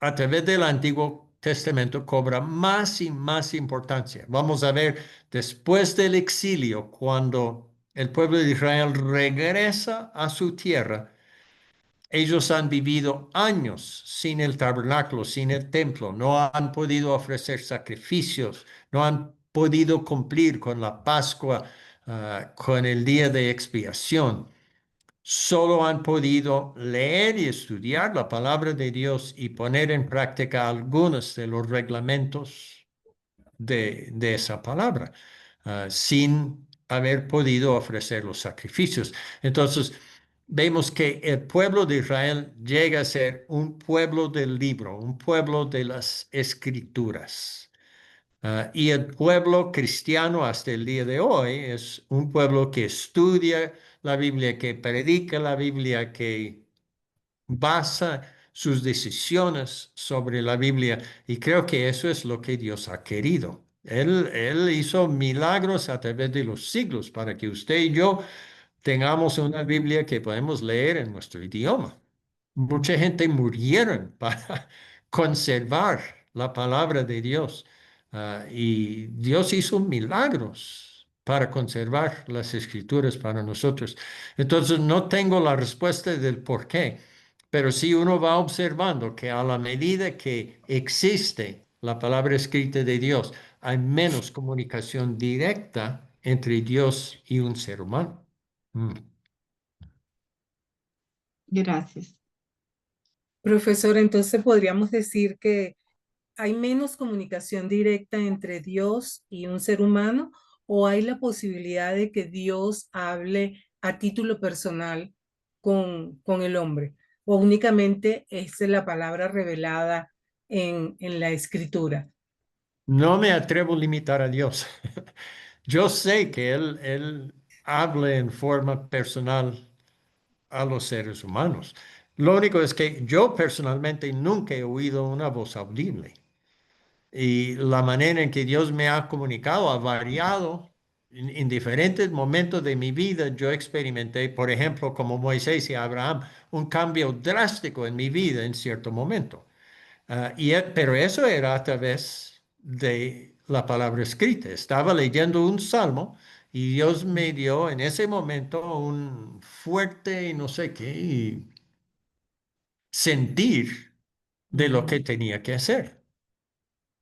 Speaker 2: a través del Antiguo Testamento cobra más y más importancia. Vamos a ver, después del exilio, cuando el pueblo de Israel regresa a su tierra, ellos han vivido años sin el tabernáculo, sin el templo, no han podido ofrecer sacrificios, no han podido cumplir con la Pascua, con el día de expiación. solo han podido leer y estudiar la palabra de Dios y poner en práctica algunos de los reglamentos de esa palabra, sin haber podido ofrecer los sacrificios. Entonces, vemos que el pueblo de Israel llega a ser un pueblo del libro, un pueblo de las escrituras. Y el pueblo cristiano hasta el día de hoy es un pueblo que estudia la Biblia, que predica la Biblia, que basa sus decisiones sobre la Biblia. Y creo que eso es lo que Dios ha querido. Él hizo milagros a través de los siglos para que usted y yo tengamos una Biblia que podemos leer en nuestro idioma. Mucha gente murieron para conservar la palabra de Dios. Y Dios hizo milagros para conservar las escrituras para nosotros. Entonces, no tengo la respuesta del por qué, pero sí uno va observando que a la medida que existe la palabra escrita de Dios, hay menos comunicación directa entre Dios y un ser humano. Mm.
Speaker 6: Gracias.
Speaker 3: Profesor, entonces podríamos decir que ¿hay menos comunicación directa entre Dios y un ser humano o hay la posibilidad de que Dios hable a título personal con el hombre? ¿O únicamente es la palabra revelada en la escritura?
Speaker 2: No me atrevo a limitar a Dios. Yo sé que Él habla en forma personal a los seres humanos. Lo único es que yo personalmente nunca he oído una voz audible. Y la manera en que Dios me ha comunicado ha variado. En diferentes momentos de mi vida yo experimenté, por ejemplo, como Moisés y Abraham, un cambio drástico en mi vida en cierto momento. Pero eso era a través de la palabra escrita. Estaba leyendo un salmo y Dios me dio en ese momento un fuerte, no sé qué, sentir de lo que tenía que hacer.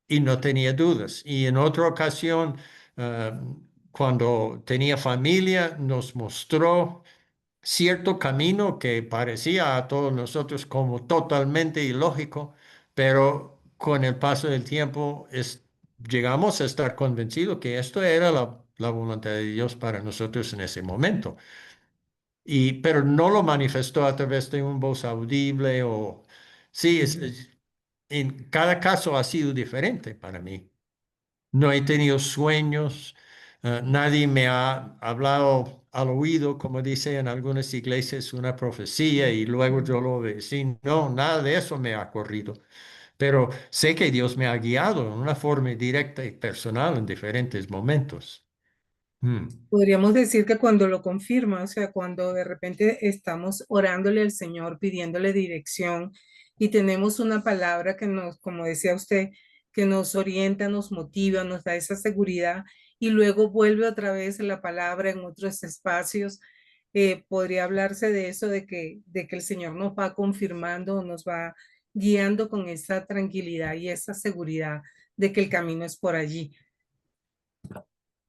Speaker 2: Y no tenía dudas. Y en otra ocasión, ah, cuando tenía familia, nos mostró cierto camino que parecía a todos nosotros como totalmente ilógico, pero con el paso del tiempo llegamos a estar convencidos que esto era la voluntad de Dios para nosotros en ese momento. Pero no lo manifestó a través de un voz audible o... Sí, en cada caso ha sido diferente para mí. No he tenido sueños, nadie me ha hablado al oído, como dice en algunas iglesias, una profecía y luego yo lo obedecí. No, nada de eso me ha ocurrido. Pero sé que Dios me ha guiado en una forma directa y personal en diferentes momentos. Mm.
Speaker 3: Podríamos decir que cuando lo confirma, o sea, cuando de repente estamos orándole al Señor, pidiéndole dirección y tenemos una palabra que nos, como decía usted, que nos orienta, nos motiva, nos da esa seguridad y luego vuelve otra vez la palabra en otros espacios, podría hablarse de eso, de que el Señor nos va confirmando, nos va guiando con esa tranquilidad y esa seguridad de que el camino es por allí.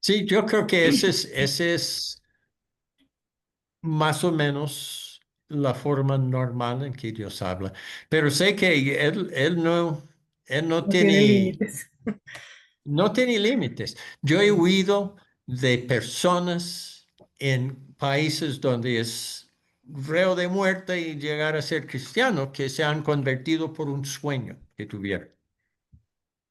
Speaker 2: Sí, yo creo que ese es más o menos la forma normal en que Dios habla. Pero sé que él no
Speaker 3: No tiene
Speaker 2: tiene,
Speaker 3: límites.
Speaker 2: no tiene límites. Yo he oído de personas en países donde es reo de muerte y llegar a ser cristiano que se han convertido por un sueño que tuvieron.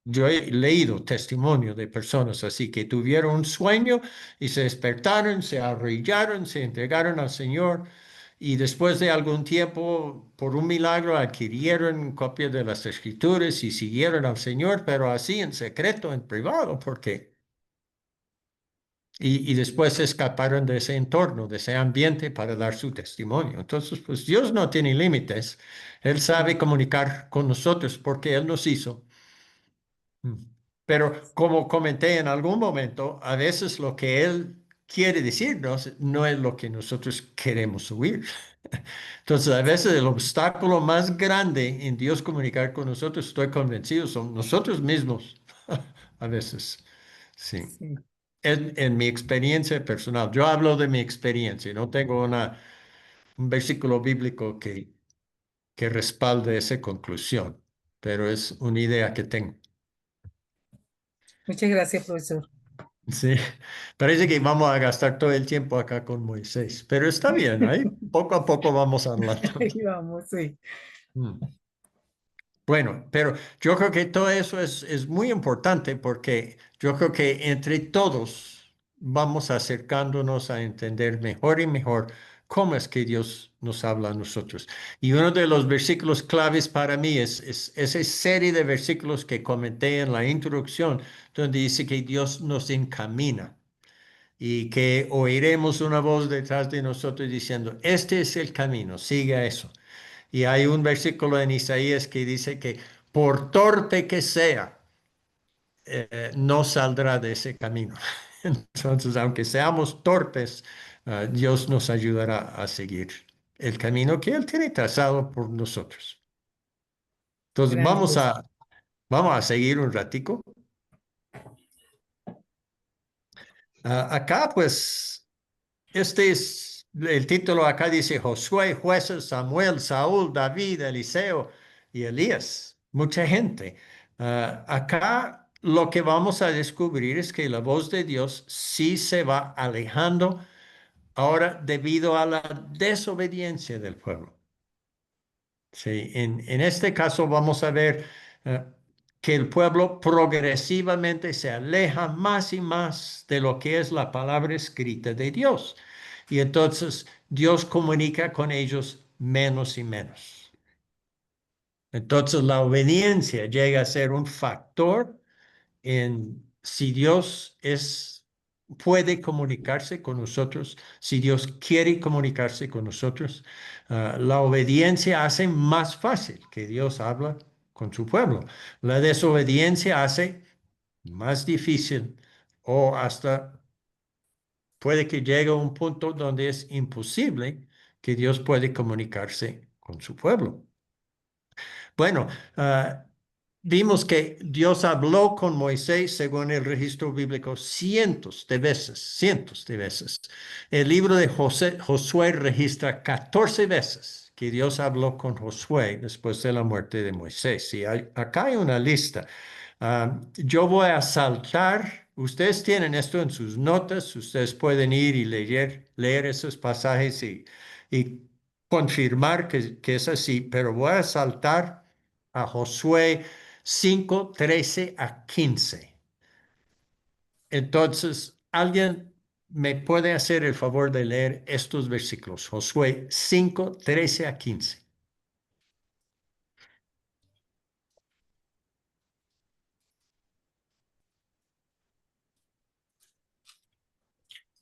Speaker 2: Yo he leído testimonio de personas así que tuvieron un sueño y se despertaron, se arrodillaron, se entregaron al Señor y después de algún tiempo, por un milagro, adquirieron copia de las Escrituras y siguieron al Señor, pero así en secreto, en privado, porque y después se escaparon de ese entorno, de ese ambiente para dar su testimonio. Entonces, pues Dios no tiene límites. Él sabe comunicar con nosotros porque Él nos hizo. Mm. Pero como comenté en algún momento, a veces lo que Él quiere decirnos no es lo que nosotros queremos oír. Entonces, a veces el obstáculo más grande en Dios comunicar con nosotros, estoy convencido, son nosotros mismos. A veces, sí.
Speaker 3: Sí.
Speaker 2: En mi experiencia personal, yo hablo de mi experiencia, no tengo un versículo bíblico que respalde esa conclusión, pero es una idea que tengo.
Speaker 3: Muchas gracias, profesor.
Speaker 2: Sí, parece que vamos a gastar todo el tiempo acá con Moisés, pero está bien, ahí poco a poco vamos hablando.
Speaker 3: Ahí vamos, sí.
Speaker 2: Mm. Bueno, pero yo creo que todo eso es muy importante porque yo creo que entre todos vamos acercándonos a entender mejor y mejor cómo es que Dios nos habla a nosotros. Y uno de los versículos claves para mí es esa serie de versículos que comenté en la introducción, donde dice que Dios nos encamina y que oiremos una voz detrás de nosotros diciendo, este es el camino, siga eso. Y hay un versículo en Isaías que dice que por torpe que sea, no saldrá de ese camino. Entonces, aunque seamos torpes, Dios nos ayudará a seguir el camino que Él tiene trazado por nosotros. Entonces,
Speaker 3: Grandioso.
Speaker 2: vamos a seguir un ratico. Acá, pues, este es el título. Acá dice Josué, jueces, Samuel, Saúl, David, Eliseo y Elías. Mucha gente. Acá lo que vamos a descubrir es que la voz de Dios sí se va alejando ahora debido a la desobediencia del pueblo. Sí, en este caso vamos a ver eh, que el pueblo progresivamente se aleja más y más de lo que es la palabra escrita de Dios. Y entonces Dios comunica con ellos menos y menos. Entonces la obediencia llega a ser un factor en si Dios puede comunicarse con nosotros, si Dios quiere comunicarse con nosotros. La obediencia hace más fácil que Dios habla con su pueblo. La desobediencia hace más difícil o hasta puede que llegue a un punto donde es imposible que Dios puede comunicarse con su pueblo. Bueno, vimos que Dios habló con Moisés, según el registro bíblico, cientos de veces, cientos de veces. El libro de Josué registra 14 veces que Dios habló con Josué después de la muerte de Moisés. Y acá hay una lista. Yo voy a saltar, ustedes tienen esto en sus notas, ustedes pueden ir y leer esos pasajes y confirmar que es así, pero voy a saltar a Josué 5, 13 a 15. Entonces, ¿alguien me puede hacer el favor de leer estos versículos? Josué 5, 13 a 15.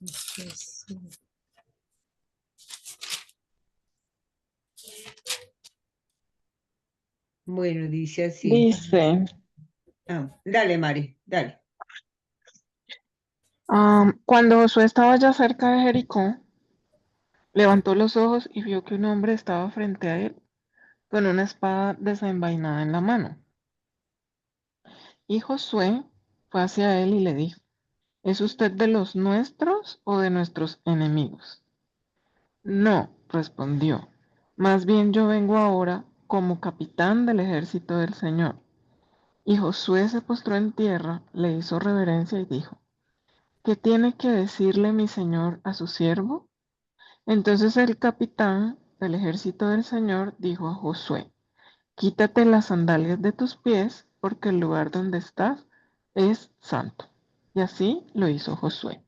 Speaker 3: Sí.
Speaker 1: Bueno, dice así.
Speaker 7: Dice,
Speaker 1: Dale, Mari, dale.
Speaker 7: cuando Josué estaba ya cerca de Jericó, levantó los ojos y vio que un hombre estaba frente a él con una espada desenvainada en la mano. Y Josué fue hacia él y le dijo, ¿es usted de los nuestros o de nuestros enemigos? No, respondió, más bien yo vengo ahora como capitán del ejército del Señor. Y Josué se postró en tierra, le hizo reverencia y dijo, ¿qué tiene que decirle mi señor a su siervo? Entonces el capitán del ejército del Señor dijo a Josué, quítate las sandalias de tus pies, porque el lugar donde estás es santo. Y así lo hizo Josué.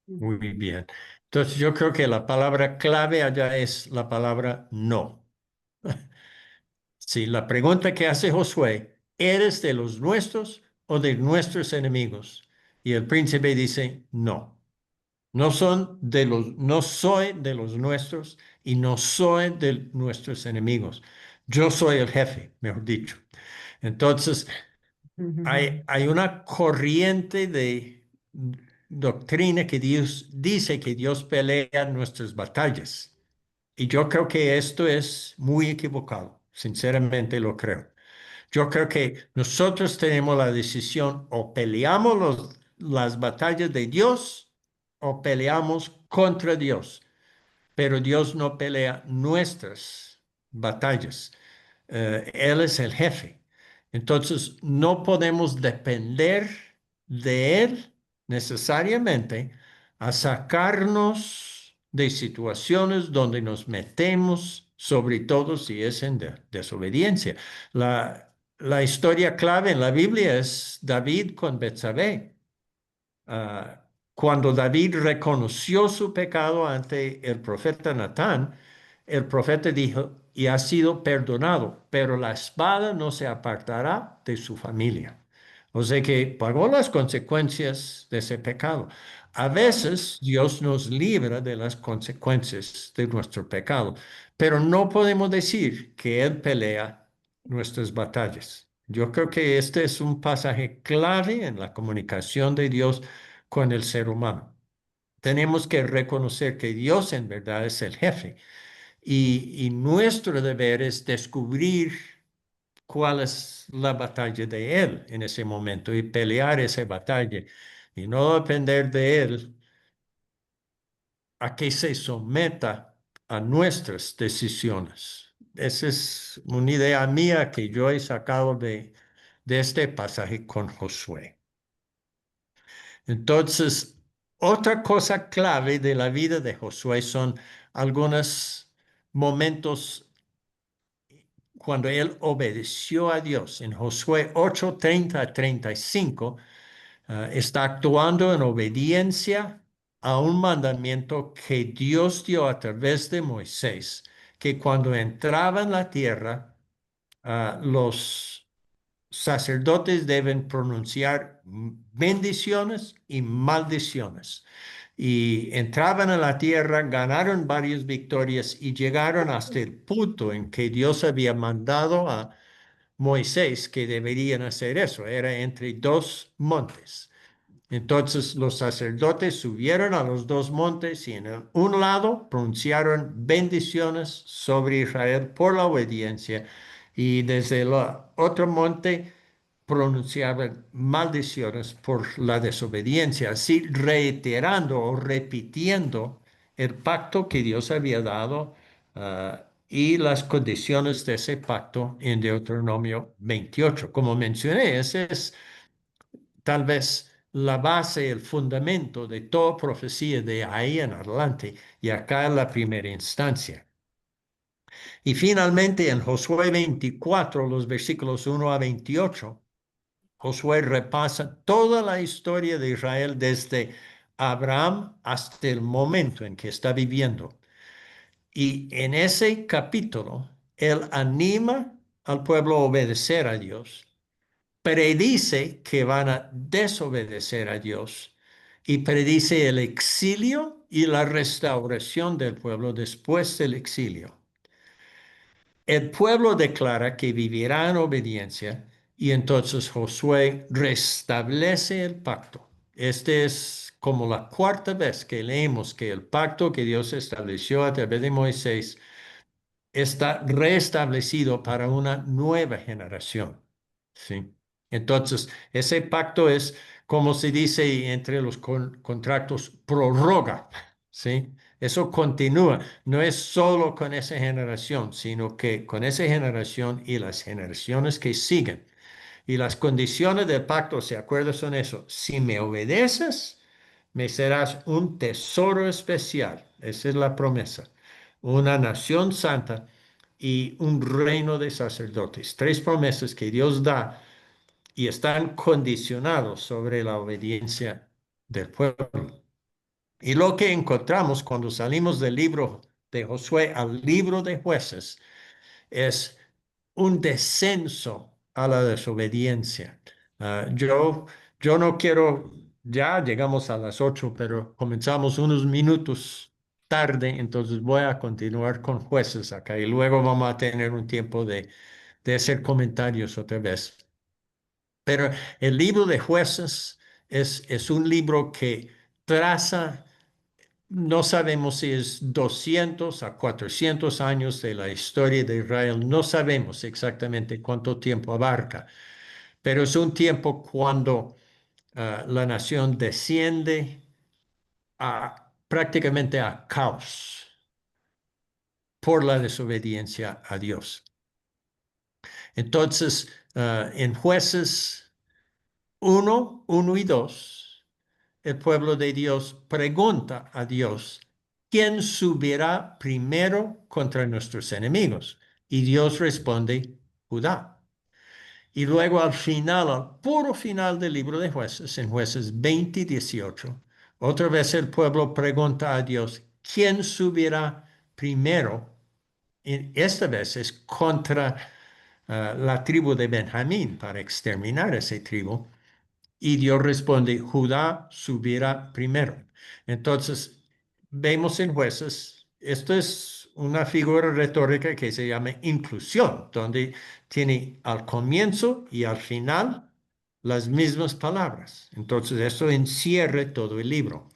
Speaker 2: Muy bien. Entonces, yo creo que la palabra clave allá es la palabra no. Sí, la pregunta que hace Josué, ¿eres de los nuestros o de nuestros enemigos? Y el príncipe dice, no. No soy de los nuestros y no soy de nuestros enemigos. Yo soy el jefe, mejor dicho. Entonces, hay una corriente de doctrina que Dios dice que Dios pelea nuestras batallas. Y yo creo que esto es muy equivocado. Sinceramente lo creo. Yo creo que nosotros tenemos la decisión o peleamos las batallas de Dios o peleamos contra Dios. pero Dios no pelea nuestras batallas. Él es el jefe. Entonces, no podemos depender de Él necesariamente a sacarnos de situaciones donde nos metemos, sobre todo si es en desobediencia. La historia clave en la Biblia es David con Betsabé. Cuando David reconoció su pecado ante el profeta Natán, el profeta dijo, y ha sido perdonado, pero la espada no se apartará de su familia. O sea que pagó las consecuencias de ese pecado. A veces Dios nos libra de las consecuencias de nuestro pecado, pero no podemos decir que Él pelea nuestras batallas. Yo creo que este es un pasaje clave en la comunicación de Dios con el ser humano. Tenemos que reconocer que Dios en verdad es el jefe y nuestro deber es descubrir cuál es la batalla de Él en ese momento y pelear esa batalla y no depender de Él a que se someta a nuestras decisiones. Esa es una idea mía que yo he sacado de este pasaje con Josué. Entonces, otra cosa clave de la vida de Josué son algunos momentos cuando él obedeció a Dios. En Josué 8:30 a 35, está actuando en obediencia a un mandamiento que Dios dio a través de Moisés, que cuando entraba en la tierra, los sacerdotes deben pronunciar bendiciones y maldiciones. Y entraban a la tierra, ganaron varias victorias y llegaron hasta el punto en que Dios había mandado a Moisés que deberían hacer eso. Era entre dos montes. Entonces los sacerdotes subieron a los dos montes y en un lado pronunciaron bendiciones sobre Israel por la obediencia y desde el otro monte pronunciaban maldiciones por la desobediencia, así reiterando o repitiendo el pacto que Dios había dado y las condiciones de ese pacto en Deuteronomio 28. Como mencioné, ese es tal vez la base, el fundamento de toda profecía de ahí en adelante, y acá en la primera instancia. Y finalmente en Josué 24, los versículos 1 a 28, Josué repasa toda la historia de Israel desde Abraham hasta el momento en que está viviendo. Y en ese capítulo, él anima al pueblo a obedecer a Dios, predice que van a desobedecer a Dios y predice el exilio y la restauración del pueblo después del exilio. El pueblo declara que vivirá en obediencia y entonces Josué restablece el pacto. Este es como la cuarta vez que leemos que el pacto que Dios estableció a través de Moisés está restablecido para una nueva generación. ¿Sí? Entonces, ese pacto es, como se dice entre los contratos, prorroga. ¿Sí? Eso continúa. No es solo con esa generación, sino que con esa generación y las generaciones que siguen. Y las condiciones del pacto, ¿se acuerdan? Son eso. Si me obedeces, me serás un tesoro especial. Esa es la promesa. Una nación santa y un reino de sacerdotes. Tres promesas que Dios da y están condicionados sobre la obediencia del pueblo. Y lo que encontramos cuando salimos del libro de Josué al libro de Jueces es un descenso a la desobediencia. Yo no quiero, ya llegamos a las 8, pero comenzamos unos minutos tarde, entonces voy a continuar con Jueces acá y luego vamos a tener un tiempo de hacer comentarios otra vez. Pero el libro de Jueces es un libro que traza, no sabemos si es 200 a 400 años de la historia de Israel, no sabemos exactamente cuánto tiempo abarca, pero es un tiempo cuando la nación desciende prácticamente a caos. por la desobediencia a Dios. Entonces, en Jueces 1 y 2, el pueblo de Dios pregunta a Dios, ¿quién subirá primero contra nuestros enemigos? Y Dios responde, Judá. Y luego al final, al puro final del libro de Jueces, en Jueces 20 y 18, otra vez el pueblo pregunta a Dios, ¿quién subirá primero? Y esta vez es contra la tribu de Benjamín para exterminar esa tribu. Y Dios responde, Judá subirá primero. Entonces, vemos en Jueces, esto es una figura retórica que se llama inclusión, donde tiene al comienzo y al final las mismas palabras. Entonces, eso encierra todo el libro.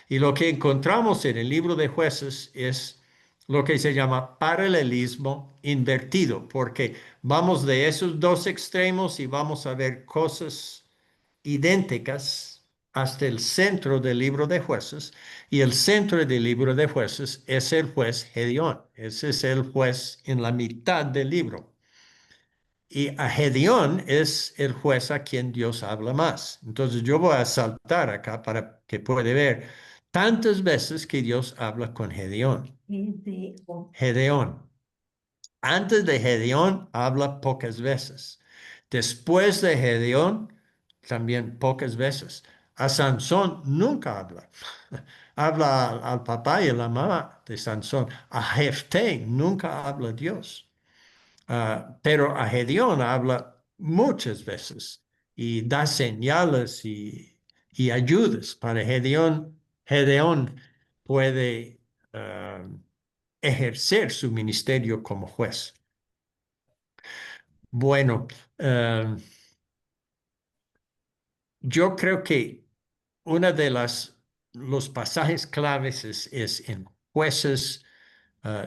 Speaker 2: Y lo que encontramos en el libro de Jueces es lo que se llama paralelismo invertido, porque vamos de esos dos extremos y vamos a ver cosas idénticas hasta el centro del libro de Jueces, y el centro del libro de Jueces es el juez Gedeón. Ese es el juez en la mitad del libro. Y a Gedeón es el juez a quien Dios habla más. Entonces yo voy a saltar acá para que pueda ver tantas veces que Dios habla con Gedeón. Gedeón. Antes de Gedeón habla pocas veces. Después de Gedeón, también pocas veces. A Sansón nunca habla. Habla al papá y a la mamá de Sansón. A Jefté nunca habla Dios. Pero a Gedeón habla muchas veces y da señales y ayudas para Gedeón. Gedeón puede ejercer su ministerio como juez. Bueno, yo creo que una de los pasajes claves es en Jueces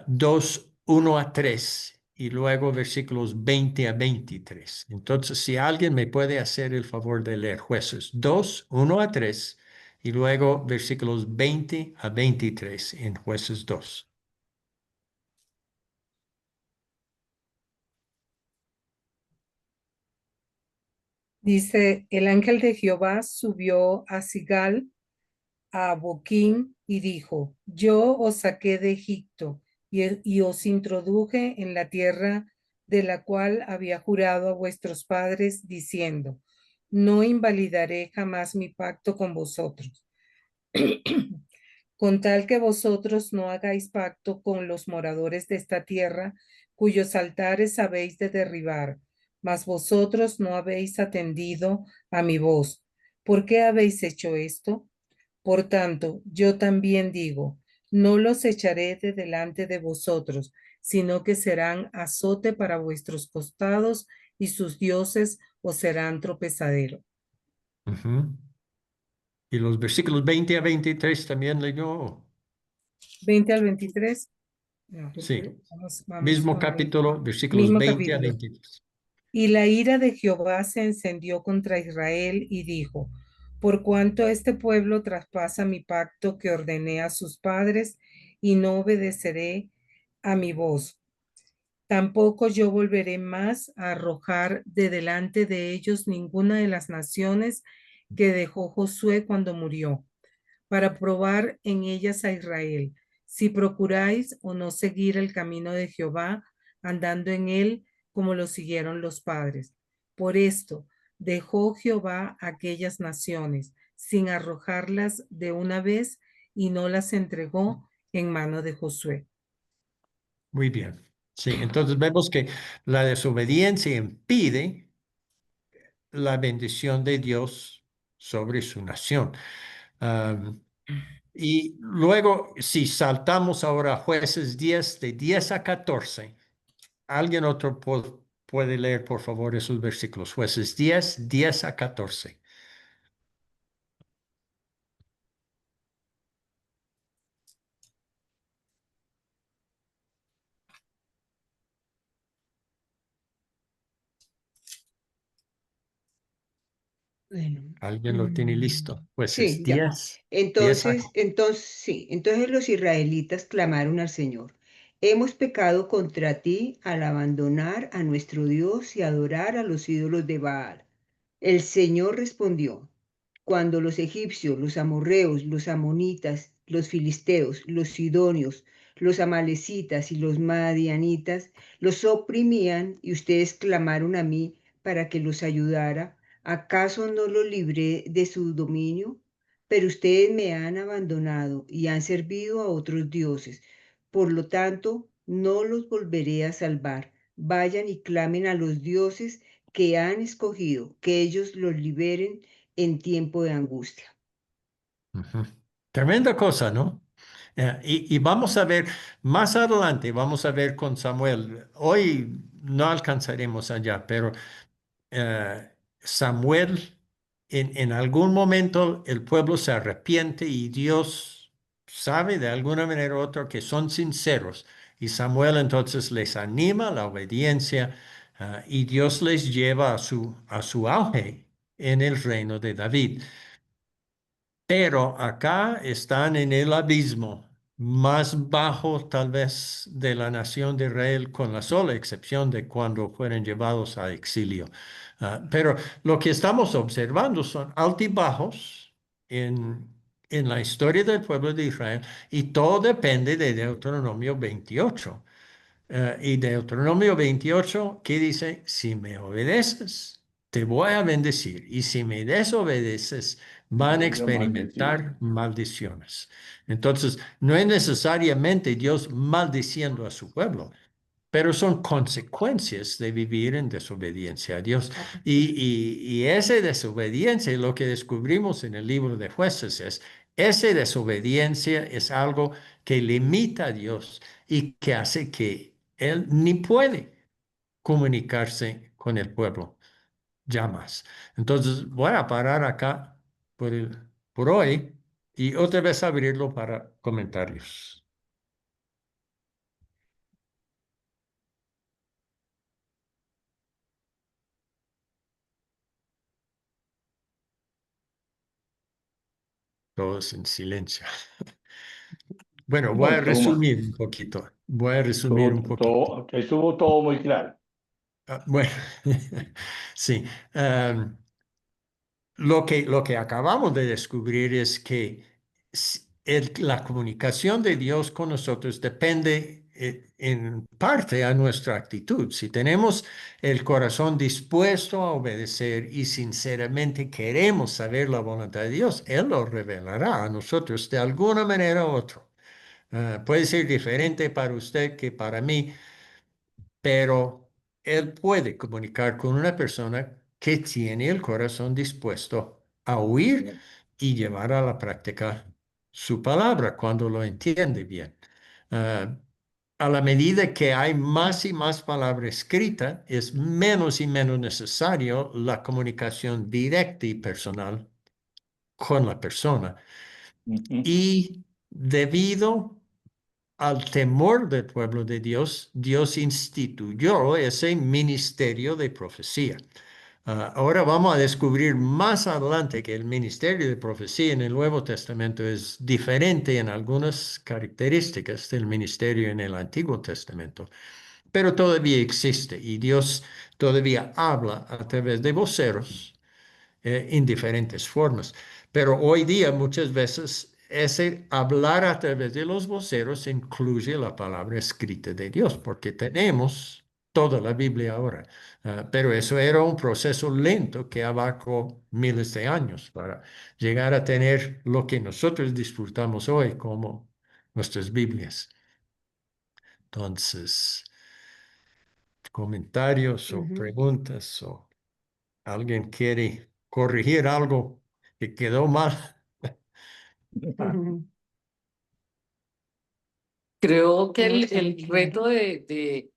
Speaker 2: 2, 1 a 3 y luego versículos 20 a 23. Entonces, si alguien me puede hacer el favor de leer Jueces 2, 1 a 3 y luego versículos 20 a 23 en Jueces 2.
Speaker 3: Dice, el ángel de Jehová subió a Sigal, a Boquín, y dijo, yo os saqué de Egipto y os introduje en la tierra de la cual había jurado a vuestros padres, diciendo, no invalidaré jamás mi pacto con vosotros, con tal que vosotros no hagáis pacto con los moradores de esta tierra, cuyos altares habéis de derribar, mas vosotros no habéis atendido a mi voz. ¿Por qué habéis hecho esto? Por tanto, yo también digo, no los echaré de delante de vosotros, sino que serán azote para vuestros costados y sus dioses os serán tropezadero.
Speaker 2: Ujú. Y los versículos 20 a 23 también leyó.
Speaker 3: 20 al 23. No,
Speaker 2: Sí,
Speaker 3: vamos
Speaker 2: mismo
Speaker 3: con el
Speaker 2: capítulo, versículos
Speaker 3: mismo
Speaker 2: 20 a
Speaker 3: capítulo.
Speaker 2: 23.
Speaker 3: Y la ira de Jehová se encendió contra Israel y dijo, por cuanto este pueblo traspasa mi pacto que ordené a sus padres y no obedeceré a mi voz, tampoco yo volveré más a arrojar de delante de ellos ninguna de las naciones que dejó Josué cuando murió, para probar en ellas a Israel, si procuráis o no seguir el camino de Jehová, andando en él como lo siguieron los padres. Por esto dejó Jehová aquellas naciones sin arrojarlas de una vez y no las entregó en mano de Josué.
Speaker 2: Muy bien. Sí, entonces vemos que la desobediencia impide la bendición de Dios sobre su nación. Y luego, si saltamos ahora a Jueces 10, de 10 a 14, ¿alguien otro puede leer, por favor, esos versículos? Jueces 10, 10 a 14.
Speaker 1: Bueno,
Speaker 2: ¿Alguien lo tiene listo? Jueces
Speaker 1: sí, ya.
Speaker 2: 10, 10 a...
Speaker 1: Entonces los israelitas clamaron al Señor. hemos pecado contra ti al abandonar a nuestro Dios y adorar a los ídolos de Baal. El Señor respondió, cuando los egipcios, los amorreos, los amonitas, los filisteos, los sidonios, los amalecitas y los madianitas los oprimían y ustedes clamaron a mí para que los ayudara, ¿acaso no los libré de su dominio? Pero ustedes me han abandonado y han servido a otros dioses. Por lo tanto, no los volveré a salvar. Vayan y clamen a los dioses que han escogido, que ellos los liberen en tiempo de angustia.
Speaker 2: Ujú. Tremenda cosa, ¿no? Y vamos a ver más adelante, vamos a ver con Samuel. Hoy no alcanzaremos allá, pero Samuel, en algún momento el pueblo se arrepiente y Dios sabe de alguna manera u otra que son sinceros. Y Samuel entonces les anima a la obediencia, y Dios les lleva a su auge en el reino de David. Pero acá están en el abismo más bajo tal vez de la nación de Israel, con la sola excepción de cuando fueron llevados a exilio. Pero lo que estamos observando son altibajos en la historia del pueblo de Israel, y todo depende de Deuteronomio 28. Y Deuteronomio 28, ¿qué dice? Si me obedeces, te voy a bendecir. Y si me desobedeces, van a
Speaker 8: Voy a maldecir.
Speaker 2: experimentar maldiciones. Entonces, no es necesariamente Dios maldiciendo a su pueblo, pero son consecuencias de vivir en desobediencia a Dios. Y esa desobediencia, lo que descubrimos en el libro de Jueces es, esa desobediencia es algo que limita a Dios y que hace que Él ni puede comunicarse con el pueblo, ya más. Entonces, voy a parar acá por hoy y otra vez abrirlo para comentarios. Todos en silencio. Bueno, voy
Speaker 8: No,
Speaker 2: a resumir un poquito. Voy a resumir un poquito.
Speaker 8: estuvo todo muy claro.
Speaker 2: Bueno, sí. Lo que acabamos de descubrir es que la comunicación de Dios con nosotros depende en parte a nuestra actitud. Si tenemos el corazón dispuesto a obedecer y sinceramente queremos saber la voluntad de Dios, Él lo revelará a nosotros de alguna manera u otra. Puede ser diferente para usted que para mí, pero Él puede comunicar con una persona que tiene el corazón dispuesto a oír y llevar a la práctica su palabra cuando lo entiende bien. Ah, a la medida que hay más y más palabra escrita, es menos y menos necesario la comunicación directa y personal con la persona.
Speaker 8: Ujú.
Speaker 2: Y debido al temor del pueblo de Dios, Dios instituyó ese ministerio de profecía. Ahora vamos a descubrir más adelante que el ministerio de profecía en el Nuevo Testamento es diferente en algunas características del ministerio en el Antiguo Testamento, pero todavía existe y Dios todavía habla a través de voceros en diferentes formas. Pero hoy día muchas veces ese hablar a través de los voceros incluye la palabra escrita de Dios, porque tenemos toda la Biblia ahora. Pero eso era un proceso lento que abarcó miles de años para llegar a tener lo que nosotros disfrutamos hoy como nuestras Biblias. Entonces, comentarios o
Speaker 1: Ujú.
Speaker 2: preguntas o alguien quiere corregir algo que quedó mal.
Speaker 1: Ujú.
Speaker 9: Creo que
Speaker 1: No,
Speaker 9: el reto de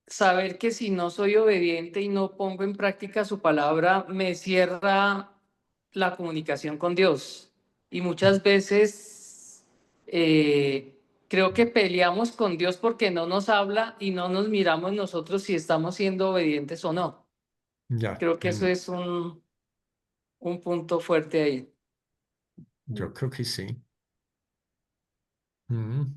Speaker 9: saber que si no soy obediente y no pongo en práctica su palabra, me cierra la comunicación con Dios. Y muchas veces creo que peleamos con Dios porque no nos habla y no nos miramos nosotros si estamos siendo obedientes o no.
Speaker 2: Ya,
Speaker 9: Creo que eso es un punto fuerte ahí.
Speaker 2: yo creo que sí. Mm.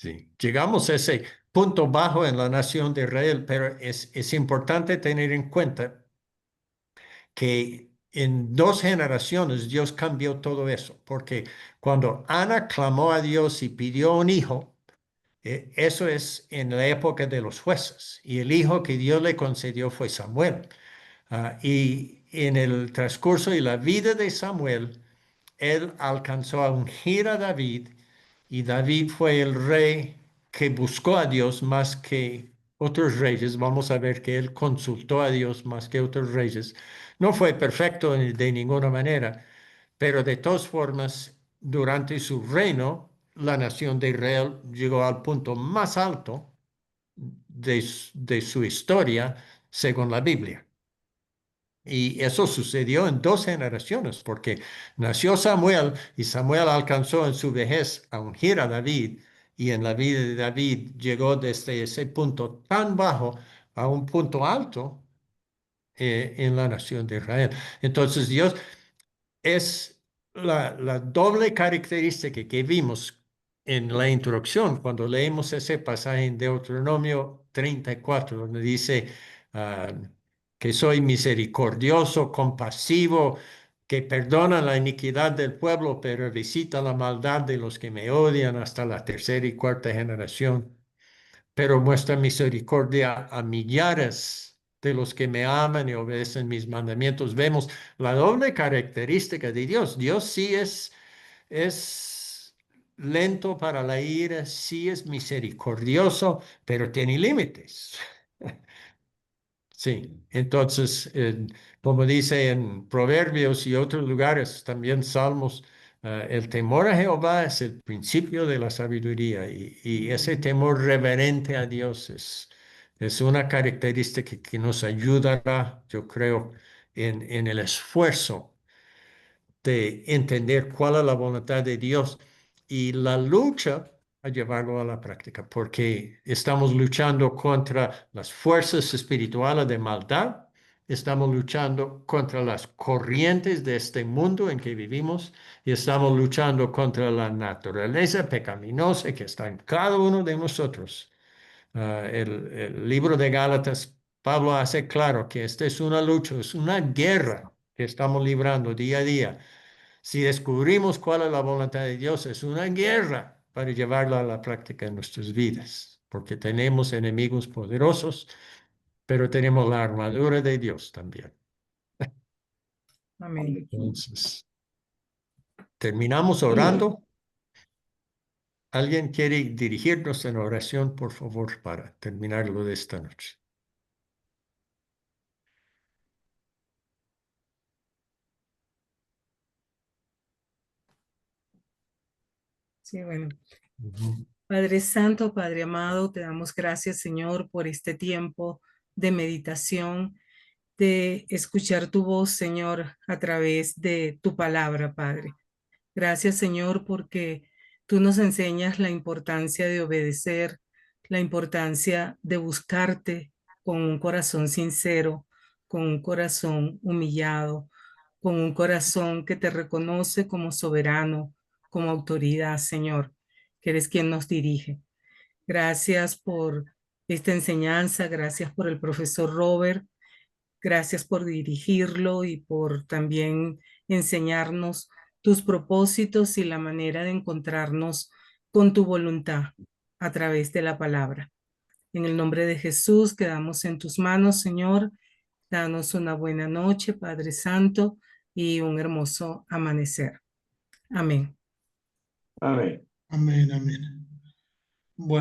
Speaker 2: Sí, llegamos a ese punto bajo en la nación de Israel, pero es importante tener en cuenta que en 2 generaciones Dios cambió todo eso, porque cuando Ana clamó a Dios y pidió un hijo, eso es en la época de los jueces, y el hijo que Dios le concedió fue Samuel. Y en el transcurso y la vida de Samuel, él alcanzó a ungir a David, y David fue el rey que buscó a Dios más que otros reyes. Vamos a ver que él consultó a Dios más que otros reyes. No fue perfecto de ninguna manera, pero de todas formas, durante su reino, la nación de Israel llegó al punto más alto de su historia, según la Biblia. Y eso sucedió en 2 generaciones, porque nació Samuel y Samuel alcanzó en su vejez a ungir a David, y en la vida de David llegó desde ese punto tan bajo a un punto alto en la nación de Israel. Entonces Dios es la doble característica que vimos en la introducción cuando leemos ese pasaje en Deuteronomio 34, donde dice que soy misericordioso, compasivo, que perdona la iniquidad del pueblo, pero visita la maldad de los que me odian hasta la 3.y 4.ª generación, pero muestra misericordia a millares de los que me aman y obedecen mis mandamientos. Vemos la doble característica de Dios. Dios sí es lento para la ira, sí es misericordioso, pero tiene límites. Sí, entonces, como dice en Proverbios y otros lugares, también Salmos, el temor a Jehová es el principio de la sabiduría, y ese temor reverente a Dios es una característica que nos ayudará, yo creo, en el esfuerzo de entender cuál es la voluntad de Dios y la lucha a llevarlo a la práctica, porque estamos luchando contra las fuerzas espirituales de maldad, estamos luchando contra las corrientes de este mundo en que vivimos, y estamos luchando contra la naturaleza pecaminosa que está en cada uno de nosotros. El libro de Gálatas, Pablo hace claro que esta es una lucha, es una guerra que estamos librando día a día. Si descubrimos cuál es la voluntad de Dios, es una guerra para llevarla a la práctica en nuestras vidas, porque tenemos enemigos poderosos, pero tenemos la armadura de Dios también.
Speaker 3: Amén.
Speaker 2: Entonces, terminamos orando. ¿Alguien quiere dirigirnos en oración, por favor, para terminarlo de esta noche?
Speaker 3: Sí, bueno.
Speaker 2: Ujú.
Speaker 3: Padre Santo, Padre amado, te damos gracias, Señor, por este tiempo de meditación, de escuchar tu voz, Señor, a través de tu palabra, Padre. Gracias, Señor, porque tú nos enseñas la importancia de obedecer, la importancia de buscarte con un corazón sincero, con un corazón humillado, con un corazón que te reconoce como soberano, como autoridad, Señor, que eres quien nos dirige. Gracias por esta enseñanza, gracias por el profesor Robert, gracias por dirigirlo y por también enseñarnos tus propósitos y la manera de encontrarnos con tu voluntad a través de la palabra. En el nombre de Jesús, quedamos en tus manos, Señor. Danos una buena noche, Padre Santo, y un hermoso amanecer. Amén.
Speaker 8: Amén.
Speaker 10: Amén, amén.